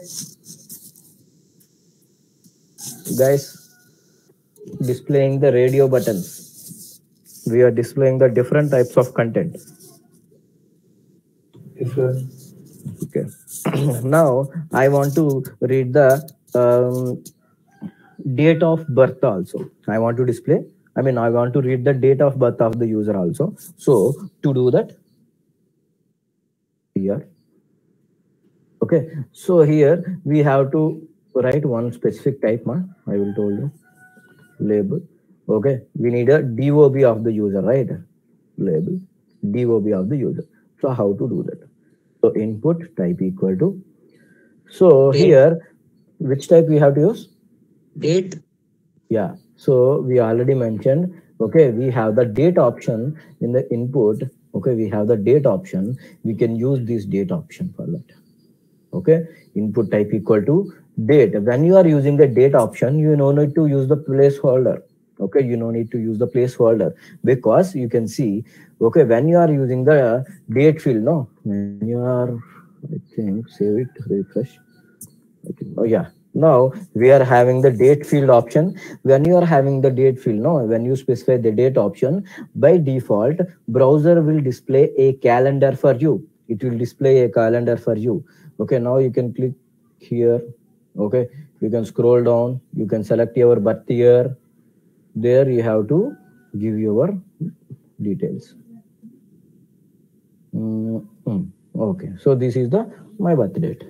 Guys? displaying the radio buttons. We are displaying the different types of content. Okay. Now I want to read the date of birth also. I want to display. I mean, I want to read the date of birth of the user also. So to do that, here. Okay. So here we have to write one specific type. I will tell you label. Okay. We need a DOB of the user, right? Label DOB of the user. So how to do that? So input type equal to. So Date. here, which type we have to use? Date. Yeah. So we already mentioned. Okay, we have the date option in the input. Okay, we have the date option. We can use this date option for that. Okay, input type equal to date. When you are using the date option, you no need to use the placeholder. Okay, you no need to use the placeholder, because you can see, okay, when you are using the date field, no, when you are, I think, save it, refresh. Okay. Oh yeah, now we are having the date field option. When you are having the date field, no, when you specify the date option, by default browser will display a calendar for you. It will display a calendar for you. Okay, now you can click here. Okay, you can scroll down, you can select your birth year. There you have to give your details. Okay, so this is the my birth date.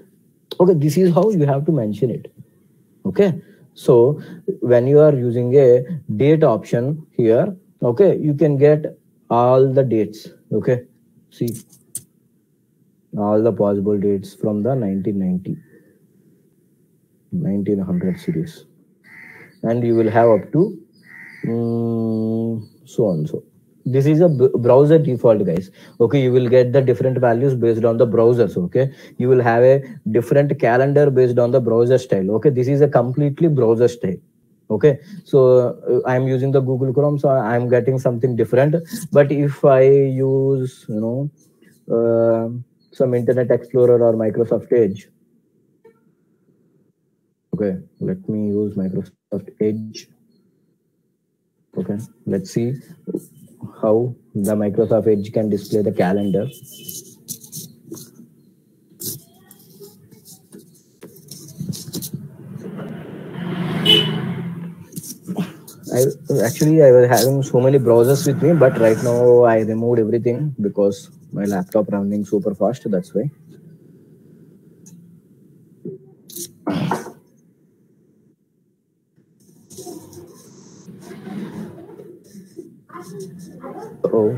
Okay, this is how you have to mention it. Okay, so when you are using a date option here, okay, you can get all the dates. Okay, see all the possible dates from the 1990 1900 series, and you will have up to so on. So this is a browser default, guys. Okay, you will get the different values based on the browsers. Okay, you will have a different calendar based on the browser style. Okay, this is a completely browser style. Okay, so I'm using the Google Chrome, so I'm getting something different. But if I use, some Internet Explorer or Microsoft Edge, okay, let me use Microsoft Edge. Okay, let's see how the Microsoft Edge can display the calendar. I was having so many browsers with me, but right now I removed everything because my laptop running super fast. That's why. Oh.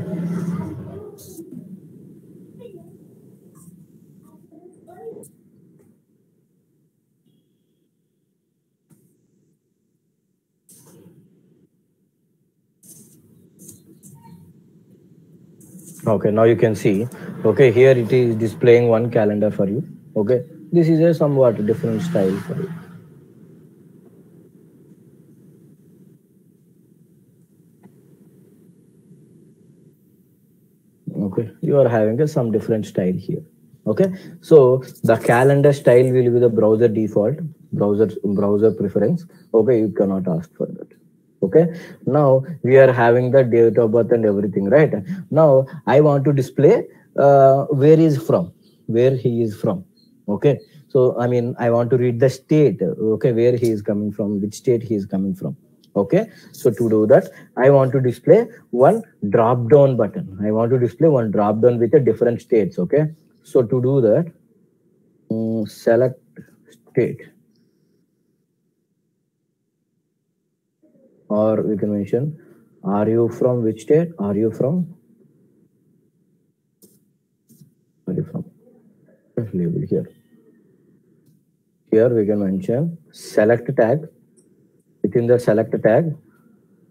Okay, now you can see. Okay, here it is displaying one calendar for you. Okay, this is a somewhat different style for you. Okay, you are having some different style here. Okay, so the calendar style will be the browser default, browser preference. Okay, you cannot ask for that. Okay, now we are having the date of birth and everything, right? Now I want to display where he is from. Okay, so I mean, I want to read the state. Okay, where he is coming from, which state he is coming from. Okay, so to do that, I want to display one drop down button. I want to display one drop down with a different states. Okay, so to do that, select state, or we can mention, are you from which state? Are you from label here. Here we can mention select tag. Within the select tag,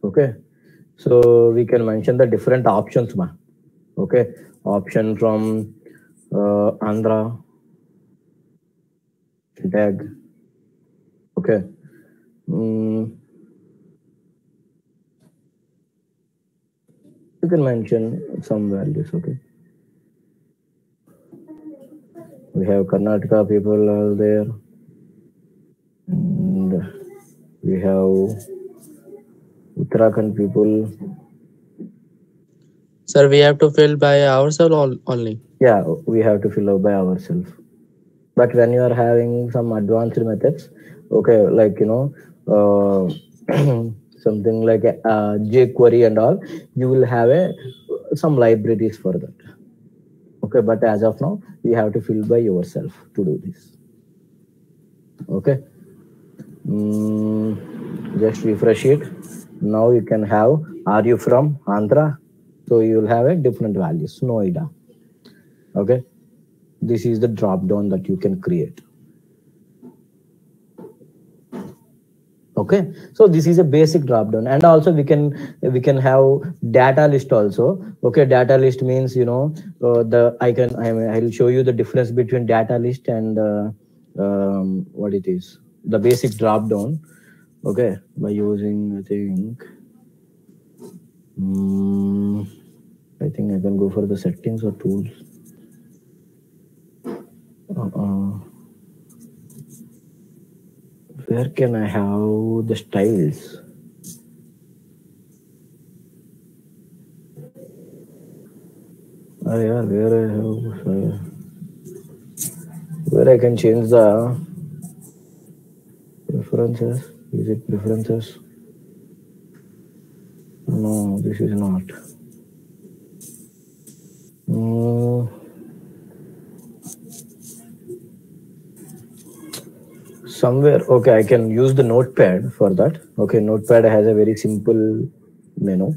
okay, so we can mention the different options. Okay, option from Andhra tag. Okay, you can mention some values. Okay, we have Karnataka people are there, and we have Uttarakhand people. Sir, we have to fill by ourselves only. Yeah, we have to fill out by ourselves. But when you are having some advanced methods, okay, like something like jQuery and all, you will have some libraries for that. Okay, but as of now, you have to fill by yourself to do this. Okay. Just refresh it. Now you can have, are you from Andhra? So you will have a different values, Noida. Okay. This is the drop down that you can create. Okay, so this is a basic drop down, and also we can have data list also. Okay, data list means I'll show you the difference between data list and what it is, the basic drop down. Okay, by using I think I can go for the settings or tools. Where can I have the styles? Oh yeah, where I can change the preferences. Is it preferences? No, this is not. Somewhere, okay, I can use the notepad for that. Okay, notepad has a very simple menu.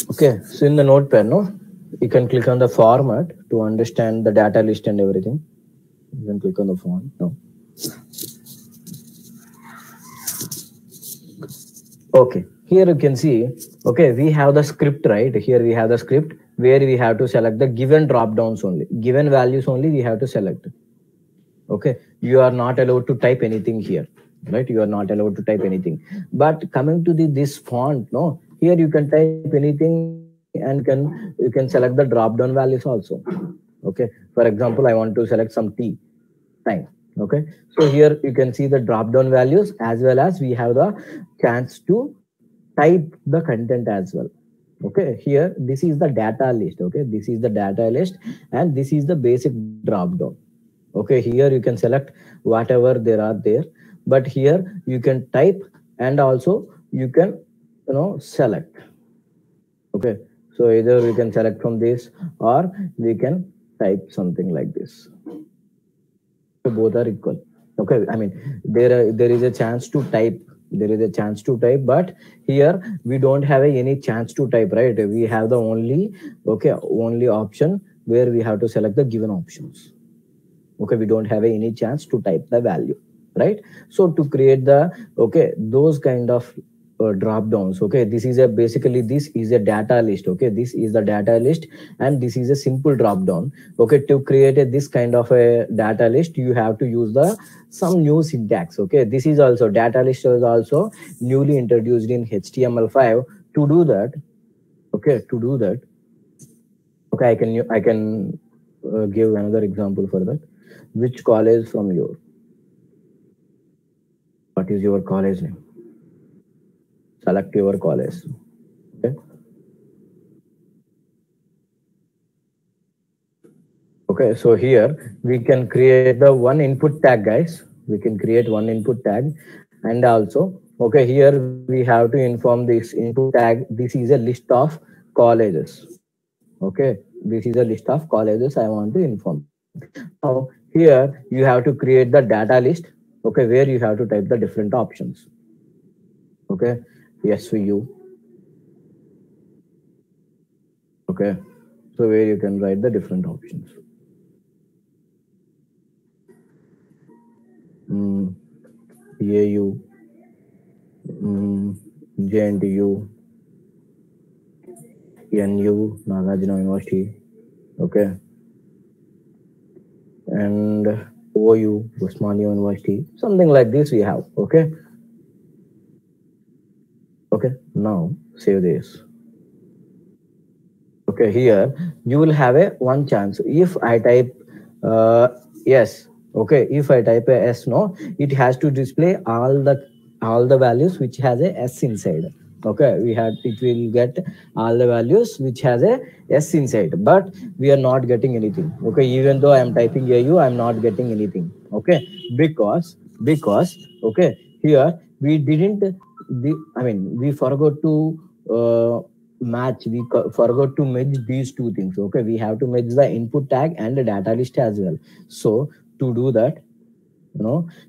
Okay, so in the notepad, you can click on the format to understand the data list and everything. You can click on the font. No. Okay, here you can see, okay, we have the script, right? Here we have the script where we have to select the given drop downs only. Given values only we have to select. Okay, you are not allowed to type anything here, right? You are not allowed to type anything. But coming to this font, here you can type anything and you can select the drop down values also. Okay, for example, I want to select some time. Okay, so here you can see the drop down values, as well as we have the chance to type the content as well. Okay, here this is the data list. Okay, this is the data list, and this is the basic drop down. Okay, here you can select whatever there are there, but here you can type and also you can select. Okay, so either we can select from this or we can type something like this. Both are equal. Okay, I mean there is a chance to type. There is a chance to type, but here we don't have any chance to type, right? We have the only option where we have to select the given options. Okay, we don't have any chance to type the value, right? So to create the those kind of drop downs, okay, this is basically this is a data list. Okay, this is the data list, and this is a simple drop down. Okay, to create this kind of a data list, you have to use some new syntax. Okay, this is also data list is also newly introduced in HTML5. To do that, okay, I can give another example for that. Which college from your? What is your college name? Select your college. Okay. Okay, so here we can create the one input tag, guys. We can create one input tag, and also here we have to inform this input tag. This is a list of colleges. Okay, this is a list of colleges I want to inform. Now here you have to create the data list. Okay, where you have to type the different options. Okay, SVU. Okay, so where you can write the different options. AU, JNTU, NU, Nagarjuna University. Okay, and OU, Osmania University, something like this we have. Okay. Okay, now save this. Okay, here you will have one chance. If I type yes, Okay, if I type a S, no, it has to display all the values which has a S inside. Okay, it will get all the values which has a S inside, but we are not getting anything. Okay, even though I am typing AU, I am not getting anything. Okay, because okay, here we didn't we forgot to match, forgot to merge these two things. Okay, we have to merge the input tag and the data list as well. So to do that,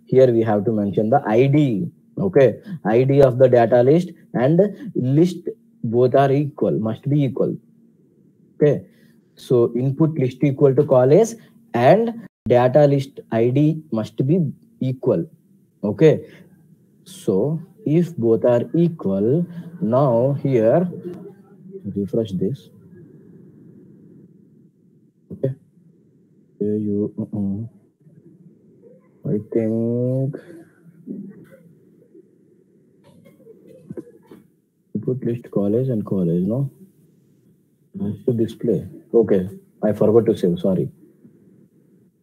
here we have to mention the ID. Okay, ID of the data list and list both are equal, must be equal. Okay, so input list equal to college and data list ID must be equal. Okay, so if both are equal, now here refresh this. Okay, here you I think input list college and college, no? To display. Okay, I forgot to save, sorry.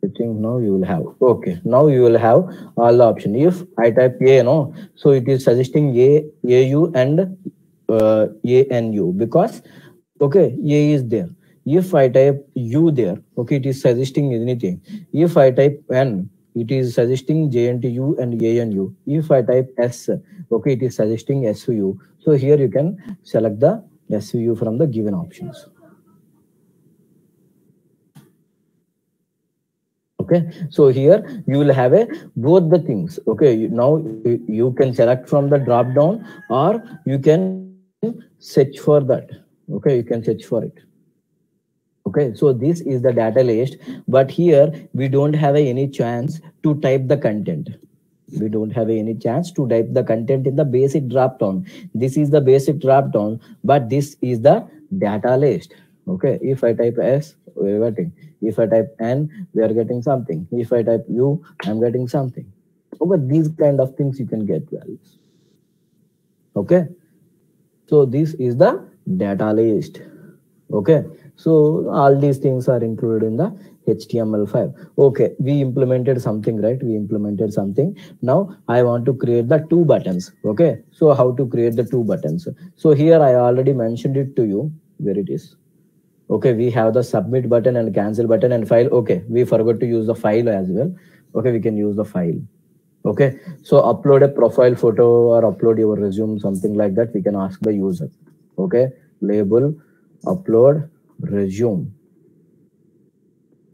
I think now you will have. Okay, now you will have all the option. If I type A, no, so it is suggesting AU and ANU because okay, A is there. If I type U there, okay, it is suggesting anything. If I type N, it is suggesting JNTU and ANU. If I type S, okay, it is suggesting SU. So here you can select the SU from the given options. Okay, so here you will have a both the things. Okay, now you can select from the drop down or you can search for that. Okay, you can search for it. Okay, so this is the data list, but here we don't have any chance to type the content. We don't have any chance to type the content in the basic drop down. This is the basic drop down, but this is the data list. Okay, if I type S, we're getting. If I type N, we are getting something. If I type U, I'm getting something. Okay, these kind of things you can get values. Okay, so this is the data list. Okay, so all these things are included in the HTML5. Okay, we implemented something, right? We implemented something. Now I want to create the two buttons. Okay, so how to create the two buttons? So here I already mentioned it to you where it is. Okay, we have the submit button and cancel button and file. Okay, we forgot to use the file as well. Okay, we can use the file. Okay, so upload a profile photo or upload your resume, something like that. We can ask the user. Okay, label upload resume.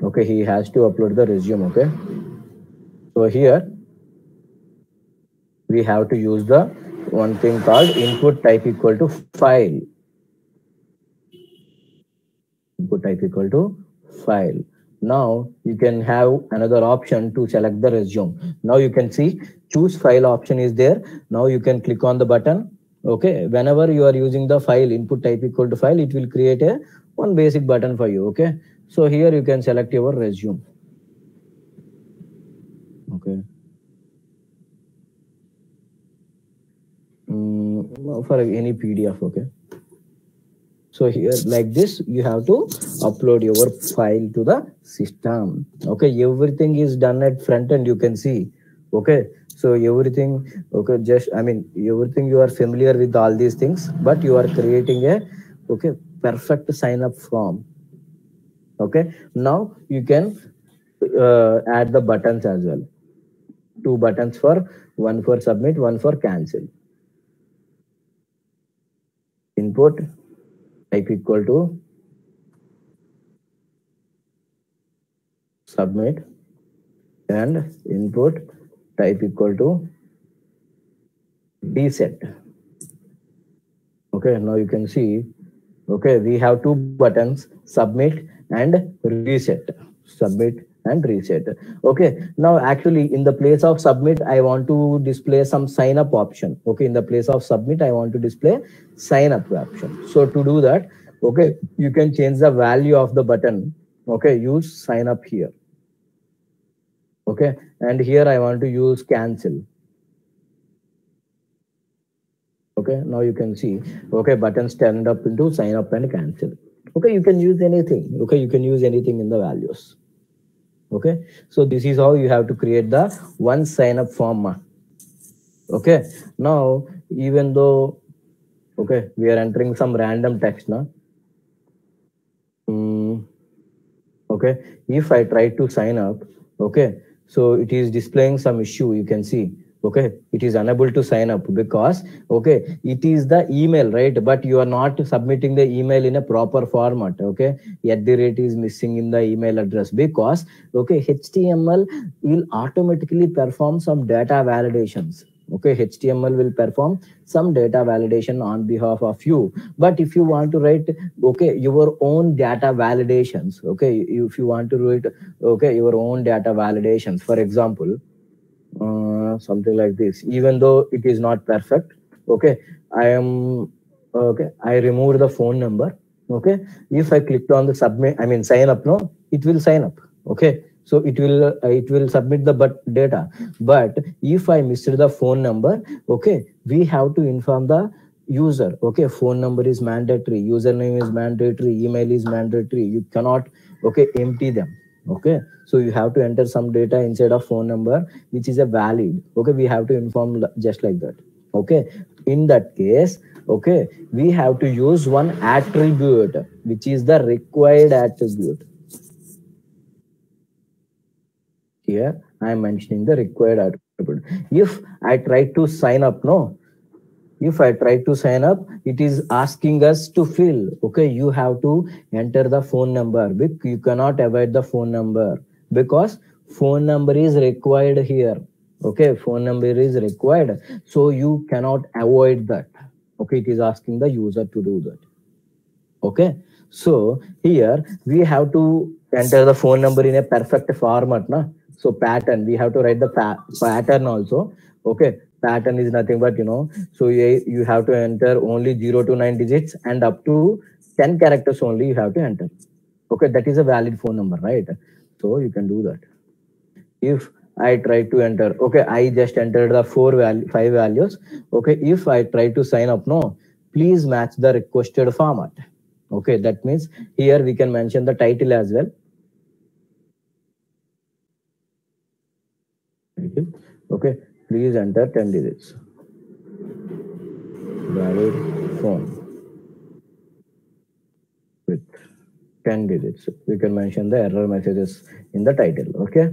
Okay, he has to upload the resume. Okay, so here we have to use the one thing called input type equal to file. Input type equal to file. Now you can have another option to select the resume. Now you can see choose file option is there. Now you can click on the button. Okay, whenever you are using the file input type equal to file, it will create a one basic button for you. Okay, so here you can select your resume. Okay, for any PDF. Okay, so here like this you have to upload your file to the system. Okay, everything is done at front end, you can see. Okay, so everything, okay, just everything you are familiar with all these things, but you are creating a perfect sign up form. Okay, now you can add the buttons as well. Two buttons, one for submit, one for cancel. Input type equal to submit and input type equal to reset. Okay, now you can see, okay, we have two buttons, submit and reset. Submit and reset. Okay, now actually in the place of submit, I want to display some sign up option. Okay, in the place of submit, I want to display sign up option. So to do that, okay, you can change the value of the button. Okay, use sign up here. Okay, and here I want to use cancel. Okay, now you can see, okay, buttons turned up into sign up and cancel. Okay, you can use anything. Okay, you can use anything in the values. Okay, so this is how you have to create the one sign up form. Okay, now even though, okay, we are entering some random text now. Okay, if I try to sign up, okay, so it is displaying some issue, you can see. Okay, it is unable to sign up because, okay, it is the email, right? But you are not submitting the email in a proper format. Okay, at the rate is missing in the email address because, okay, HTML will automatically perform some data validations. Okay, HTML will perform some data validation on behalf of you. But if you want to write, okay, your own data validations, okay, if you want to write, okay, your own data validations, for example, something like this, even though it is not perfect, okay, I removed the phone number. Okay, if I clicked on the submit, I mean sign up, no, it will sign up. Okay, so it will submit the data. But if I missed the phone number, okay, we have to inform the user. Okay, phone number is mandatory, username is mandatory, email is mandatory, you cannot, okay, empty them. Okay, so you have to enter some data inside of phone number which is a valid. Okay, we have to inform just like that. Okay, in that case, okay, we have to use one attribute which is the required attribute. Here I am mentioning the required attribute. If I try to sign up, no, if I try to sign up, it is asking us to fill. Okay, you have to enter the phone number. You cannot avoid the phone number because phone number is required here. Okay, phone number is required, so you cannot avoid that. Okay, it is asking the user to do that. Okay, so here we have to enter the phone number in a perfect format, na? So pattern, we have to write the pattern also. Okay, pattern is nothing but, so you have to enter only 0 to 9 digits and up to 10 characters only you have to enter. Okay, that is a valid phone number, right? So you can do that. If I try to enter, okay, I just entered the 5 values. Okay, if I try to sign up, no, please match the requested format. Okay, that means here we can mention the title as well. Okay, please enter 10 digits. Valid phone with 10 digits. We can mention the error messages in the title. Okay.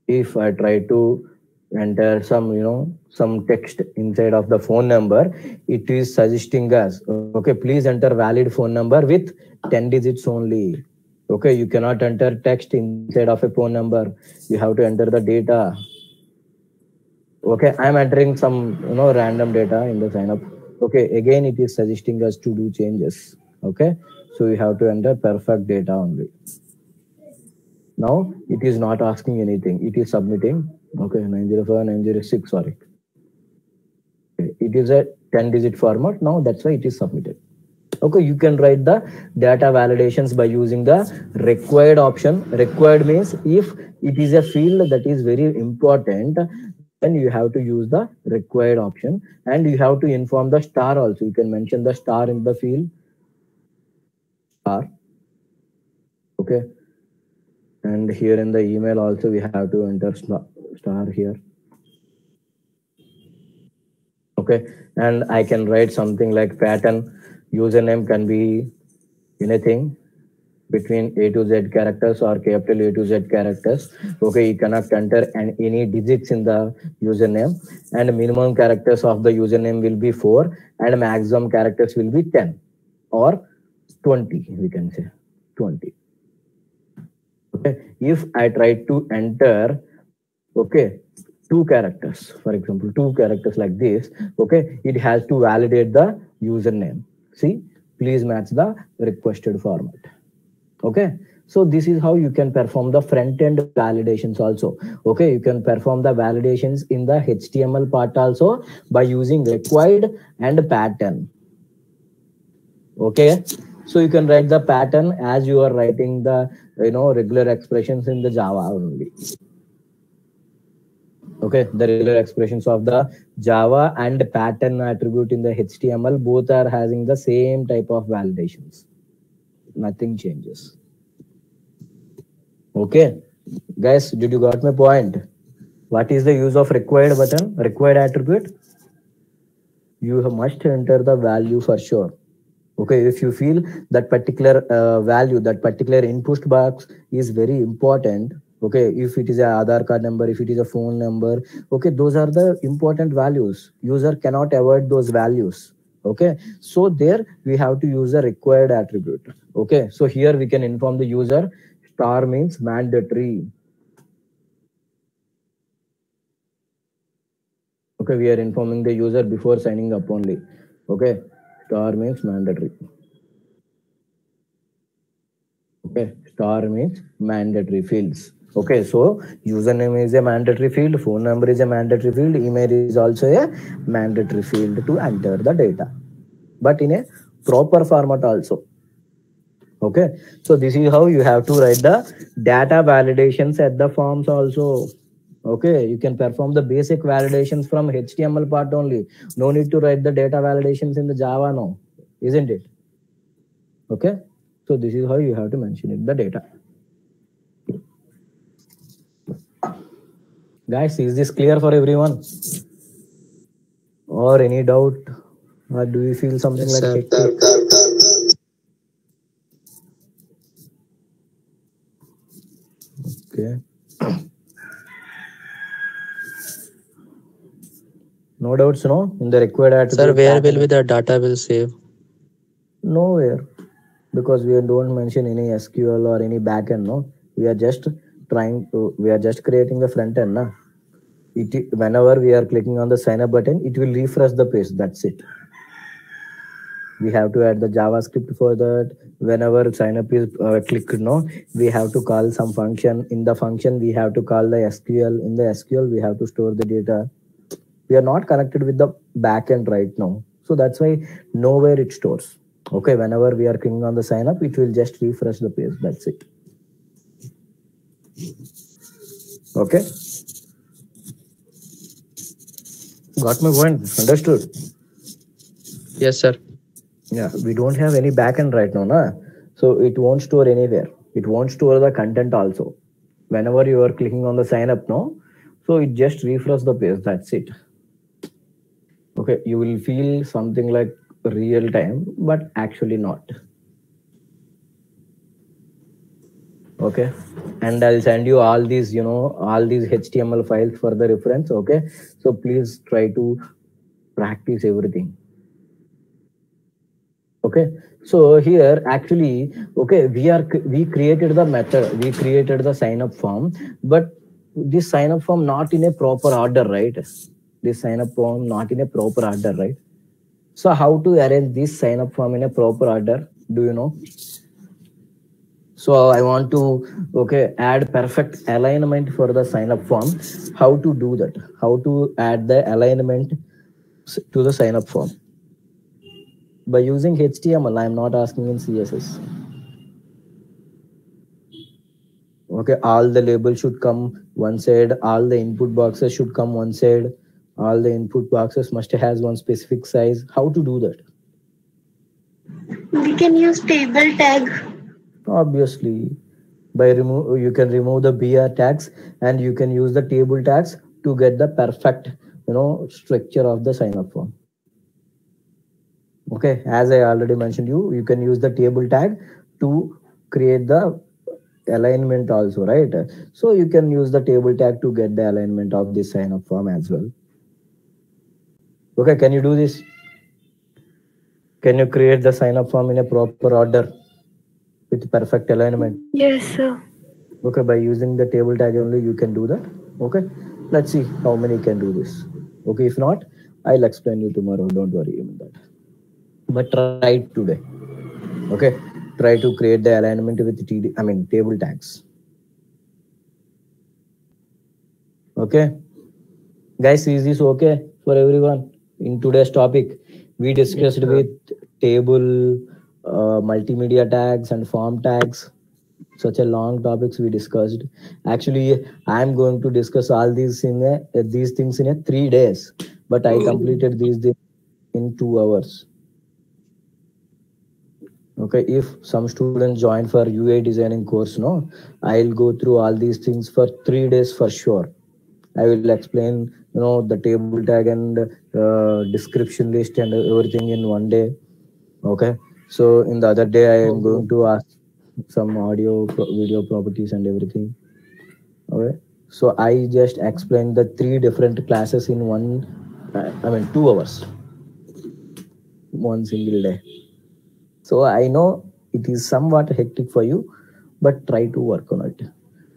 If I try to enter some, some text inside of the phone number, it is suggesting us, okay, please enter valid phone number with 10 digits only. Okay, you cannot enter text inside of a phone number. You have to enter the data. Okay, I'm entering some, random data in the sign up. Okay, again, it is suggesting us to do changes. Okay, so you have to enter perfect data only. Now it is not asking anything. It is submitting. Okay, 905, 906, sorry. Okay, it is a 10-digit format. Now that's why it is submitted. Okay, you can write the data validations by using the required option. Required means if it is a field that is very important, then you have to use the required option, and you have to inform the star also. You can mention the star in the field. Star. Okay. And here in the email also we have to enter star here. Okay, and I can write something like pattern. Username can be anything between A to Z characters or capital A to Z characters. Okay, you cannot enter any digits in the username, and minimum characters of the username will be 4 and maximum characters will be 10 or 20, we can say 20. Okay, if I try to enter, okay, 2 characters, for example, 2 characters like this, okay, it has to validate the username. See, please match the requested format. Okay, so this is how you can perform the front-end validations also. Okay, you can perform the validations in the HTML part also by using required and pattern. Okay, so you can write the pattern as you are writing the regular expressions in the Java only. Okay, the regular expressions of the Java and pattern attribute in the HTML, both are having the same type of validations. Nothing changes. Okay, guys, did you got my point? What is the use of required button? Required attribute? You must enter the value for sure. Okay, if you feel that particular value, that particular input box is very important. Okay, if it is a Aadhaar card number, if it is a phone number, okay, those are the important values. User cannot avoid those values. Okay, so there we have to use a required attribute. Okay, so here we can inform the user star means mandatory. Okay, we are informing the user before signing up only. Okay, star means mandatory. Okay, star means mandatory fields. Okay, so username is a mandatory field, phone number is a mandatory field, email is also a mandatory field to enter the data, but in a proper format also. Okay, so this is how you have to write the data validations at the forms also. Okay, you can perform the basic validations from HTML part only. No need to write the data validations in the Java now, isn't it? Okay, so this is how you have to mention it, the data. Guys, is this clear for everyone? Or any doubt? Or do you feel something Yes, like sir. hectic? Okay. No doubts, no? In the required attribute. Sir, where will be the data will save? Nowhere, because we don't mention any SQL or any backend. No, we are just creating the front end. Na? Whenever we are clicking on the sign up button, it will refresh the page. That's it. We have to add the JavaScript for that. Whenever sign up is clicked, no, we have to call some function. In the function, we have to call the SQL. In the SQL, we have to store the data. We are not connected with the backend right now, so that's why nowhere it stores. Okay, whenever we are clicking on the sign up, it will just refresh the page. That's it. Okay, got my point? Understood? Yes, sir. Yeah, we don't have any backend right now, na? So it won't store anywhere. It won't store the content also. Whenever you are clicking on the sign up, no, so it just refresh the page. That's it. Okay, you will feel something like real time, but actually not. Okay, and I'll send you all these, all these HTML files for the reference. Okay, so please try to practice everything. Okay, so here actually, okay, we created the method, we created the sign up form, but this sign up form not in a proper order, right? This sign up form not in a proper order, right? So how to arrange this sign up form in a proper order? Do you know? So I want to add perfect alignment for the sign up form. How to do that? How to add the alignment to the sign up form? By using HTML, I'm not asking in CSS. Okay, all the labels should come one side, all the input boxes should come one side, all the input boxes must have one specific size. How to do that? We can use table tag. Obviously, you can remove the BR tags and you can use the table tags to get the perfect structure of the sign up form. Okay, as I already mentioned you can use the table tag to create the alignment also, right? So you can use the table tag to get the alignment of this sign up form as well. Okay, can you do this? Can you create the sign up form in a proper order with perfect alignment? Yes, sir. Okay, by using the table tag only you can do that. Okay, let's see how many can do this. Okay, if not, I'll explain you tomorrow. Don't worry about that. But try it today. Okay, try to create the alignment with table tags. Okay, guys, is this okay for everyone? In today's topic, we discussed with table, multimedia tags and form tags. Such a long topics we discussed. Actually, I'm going to discuss all these things in 3 days, but I completed these in 2 hours. Okay, if some students join for UI designing course, no, I'll go through all these things for 3 days for sure. I will explain, the table tag and description list and everything in one day. Okay, so in the other day I am going to ask some video properties and everything. Okay, so I just explained the 3 different classes in 2 hours, one single day. So I know it is somewhat hectic for you, but try to work on it.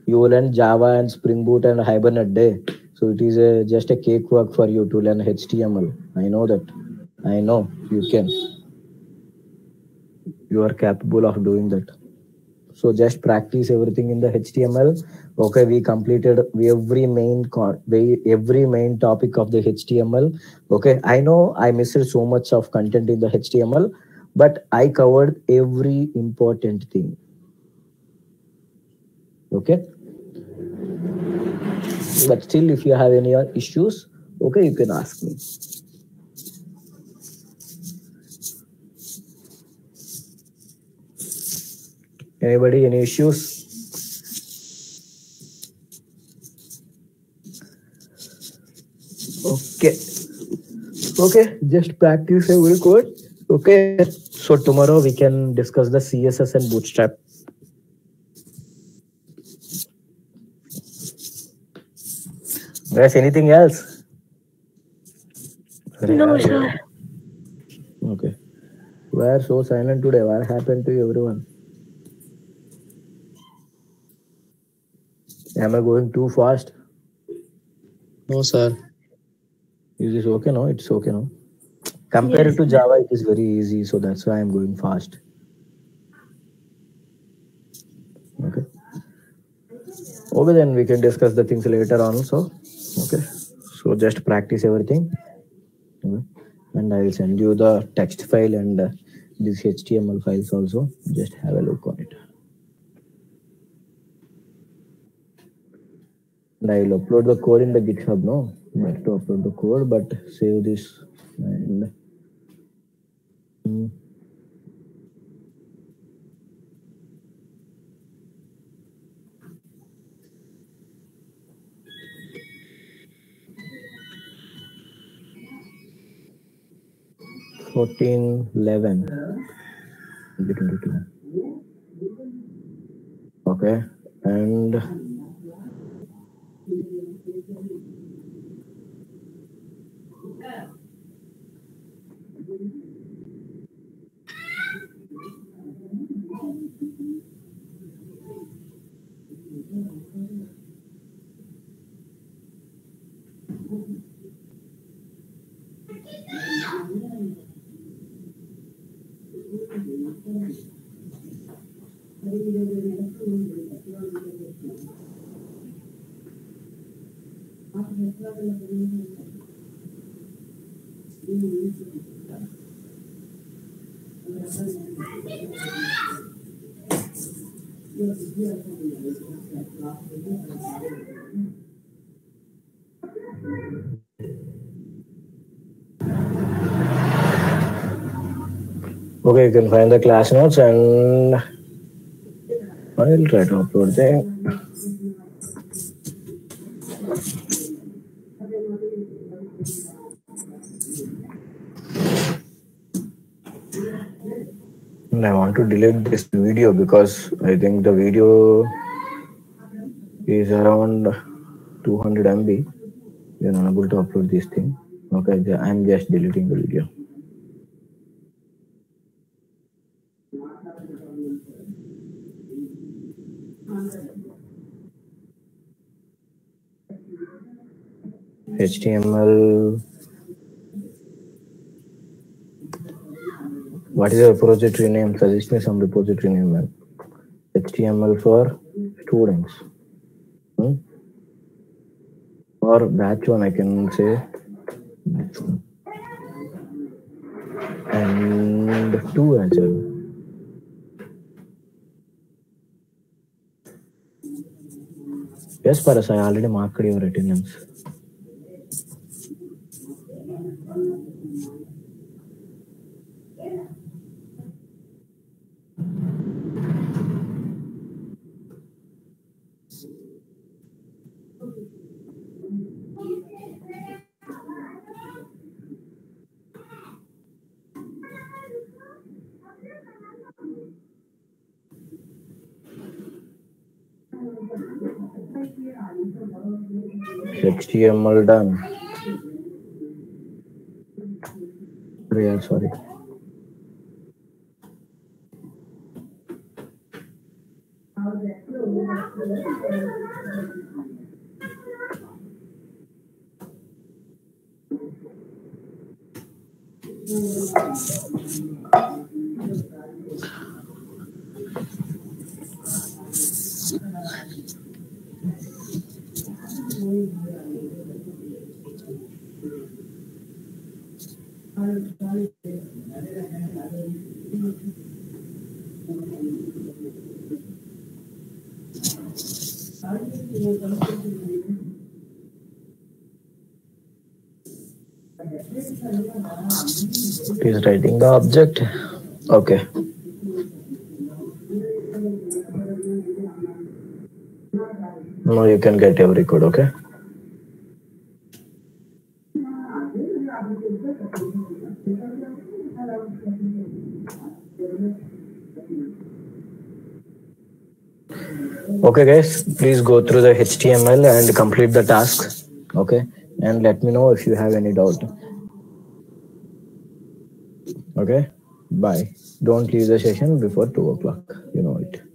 You will learn Java and Spring Boot and Hibernate Day. So it is just a cakewalk for you to learn HTML. I know that. I know you can. You are capable of doing that. So just practice everything in the HTML. Okay, we completed every main topic of the HTML. Okay, I know I missed so much of content in the HTML, but I covered every important thing. Okay, but still, if you have any issues, okay, you can ask me. Anybody, any issues? Okay, just practice every code. Okay, so tomorrow we can discuss the CSS and Bootstrap. Guys, anything else? No, sir. Okay. Why are so silent today? What happened to everyone? Am I going too fast? No, sir. Is this okay? No, it's okay. No. Compared to Java, it is very easy, so that's why I'm going fast. Okay. Okay, then we can discuss the things later on. So, okay. So just practice everything. Okay. And I will send you the text file and these HTML files also. Just have a look on it. And I will upload the code in the GitHub. No, not to upload the code, but save this and. 14/11 2022. Okay, and okay, you can find the class notes and I'll try to upload them. And I want to delete this video because I think the video is around 200 MB. You're unable to upload this thing. Okay, I'm just deleting the video. HTML. What is the repository name? Suggest me some repository name, man. HTML for students. Or batch one, I can say. And 2 as well. Yes, Paras, I already marked your attendance. HTML done. Real, sorry. He's writing the object. Okay. Now you can get every code, okay? Okay guys, please go through the HTML and complete the task. Okay, and let me know if you have any doubt. Okay, bye. Don't leave the session before 2 o'clock. You know it.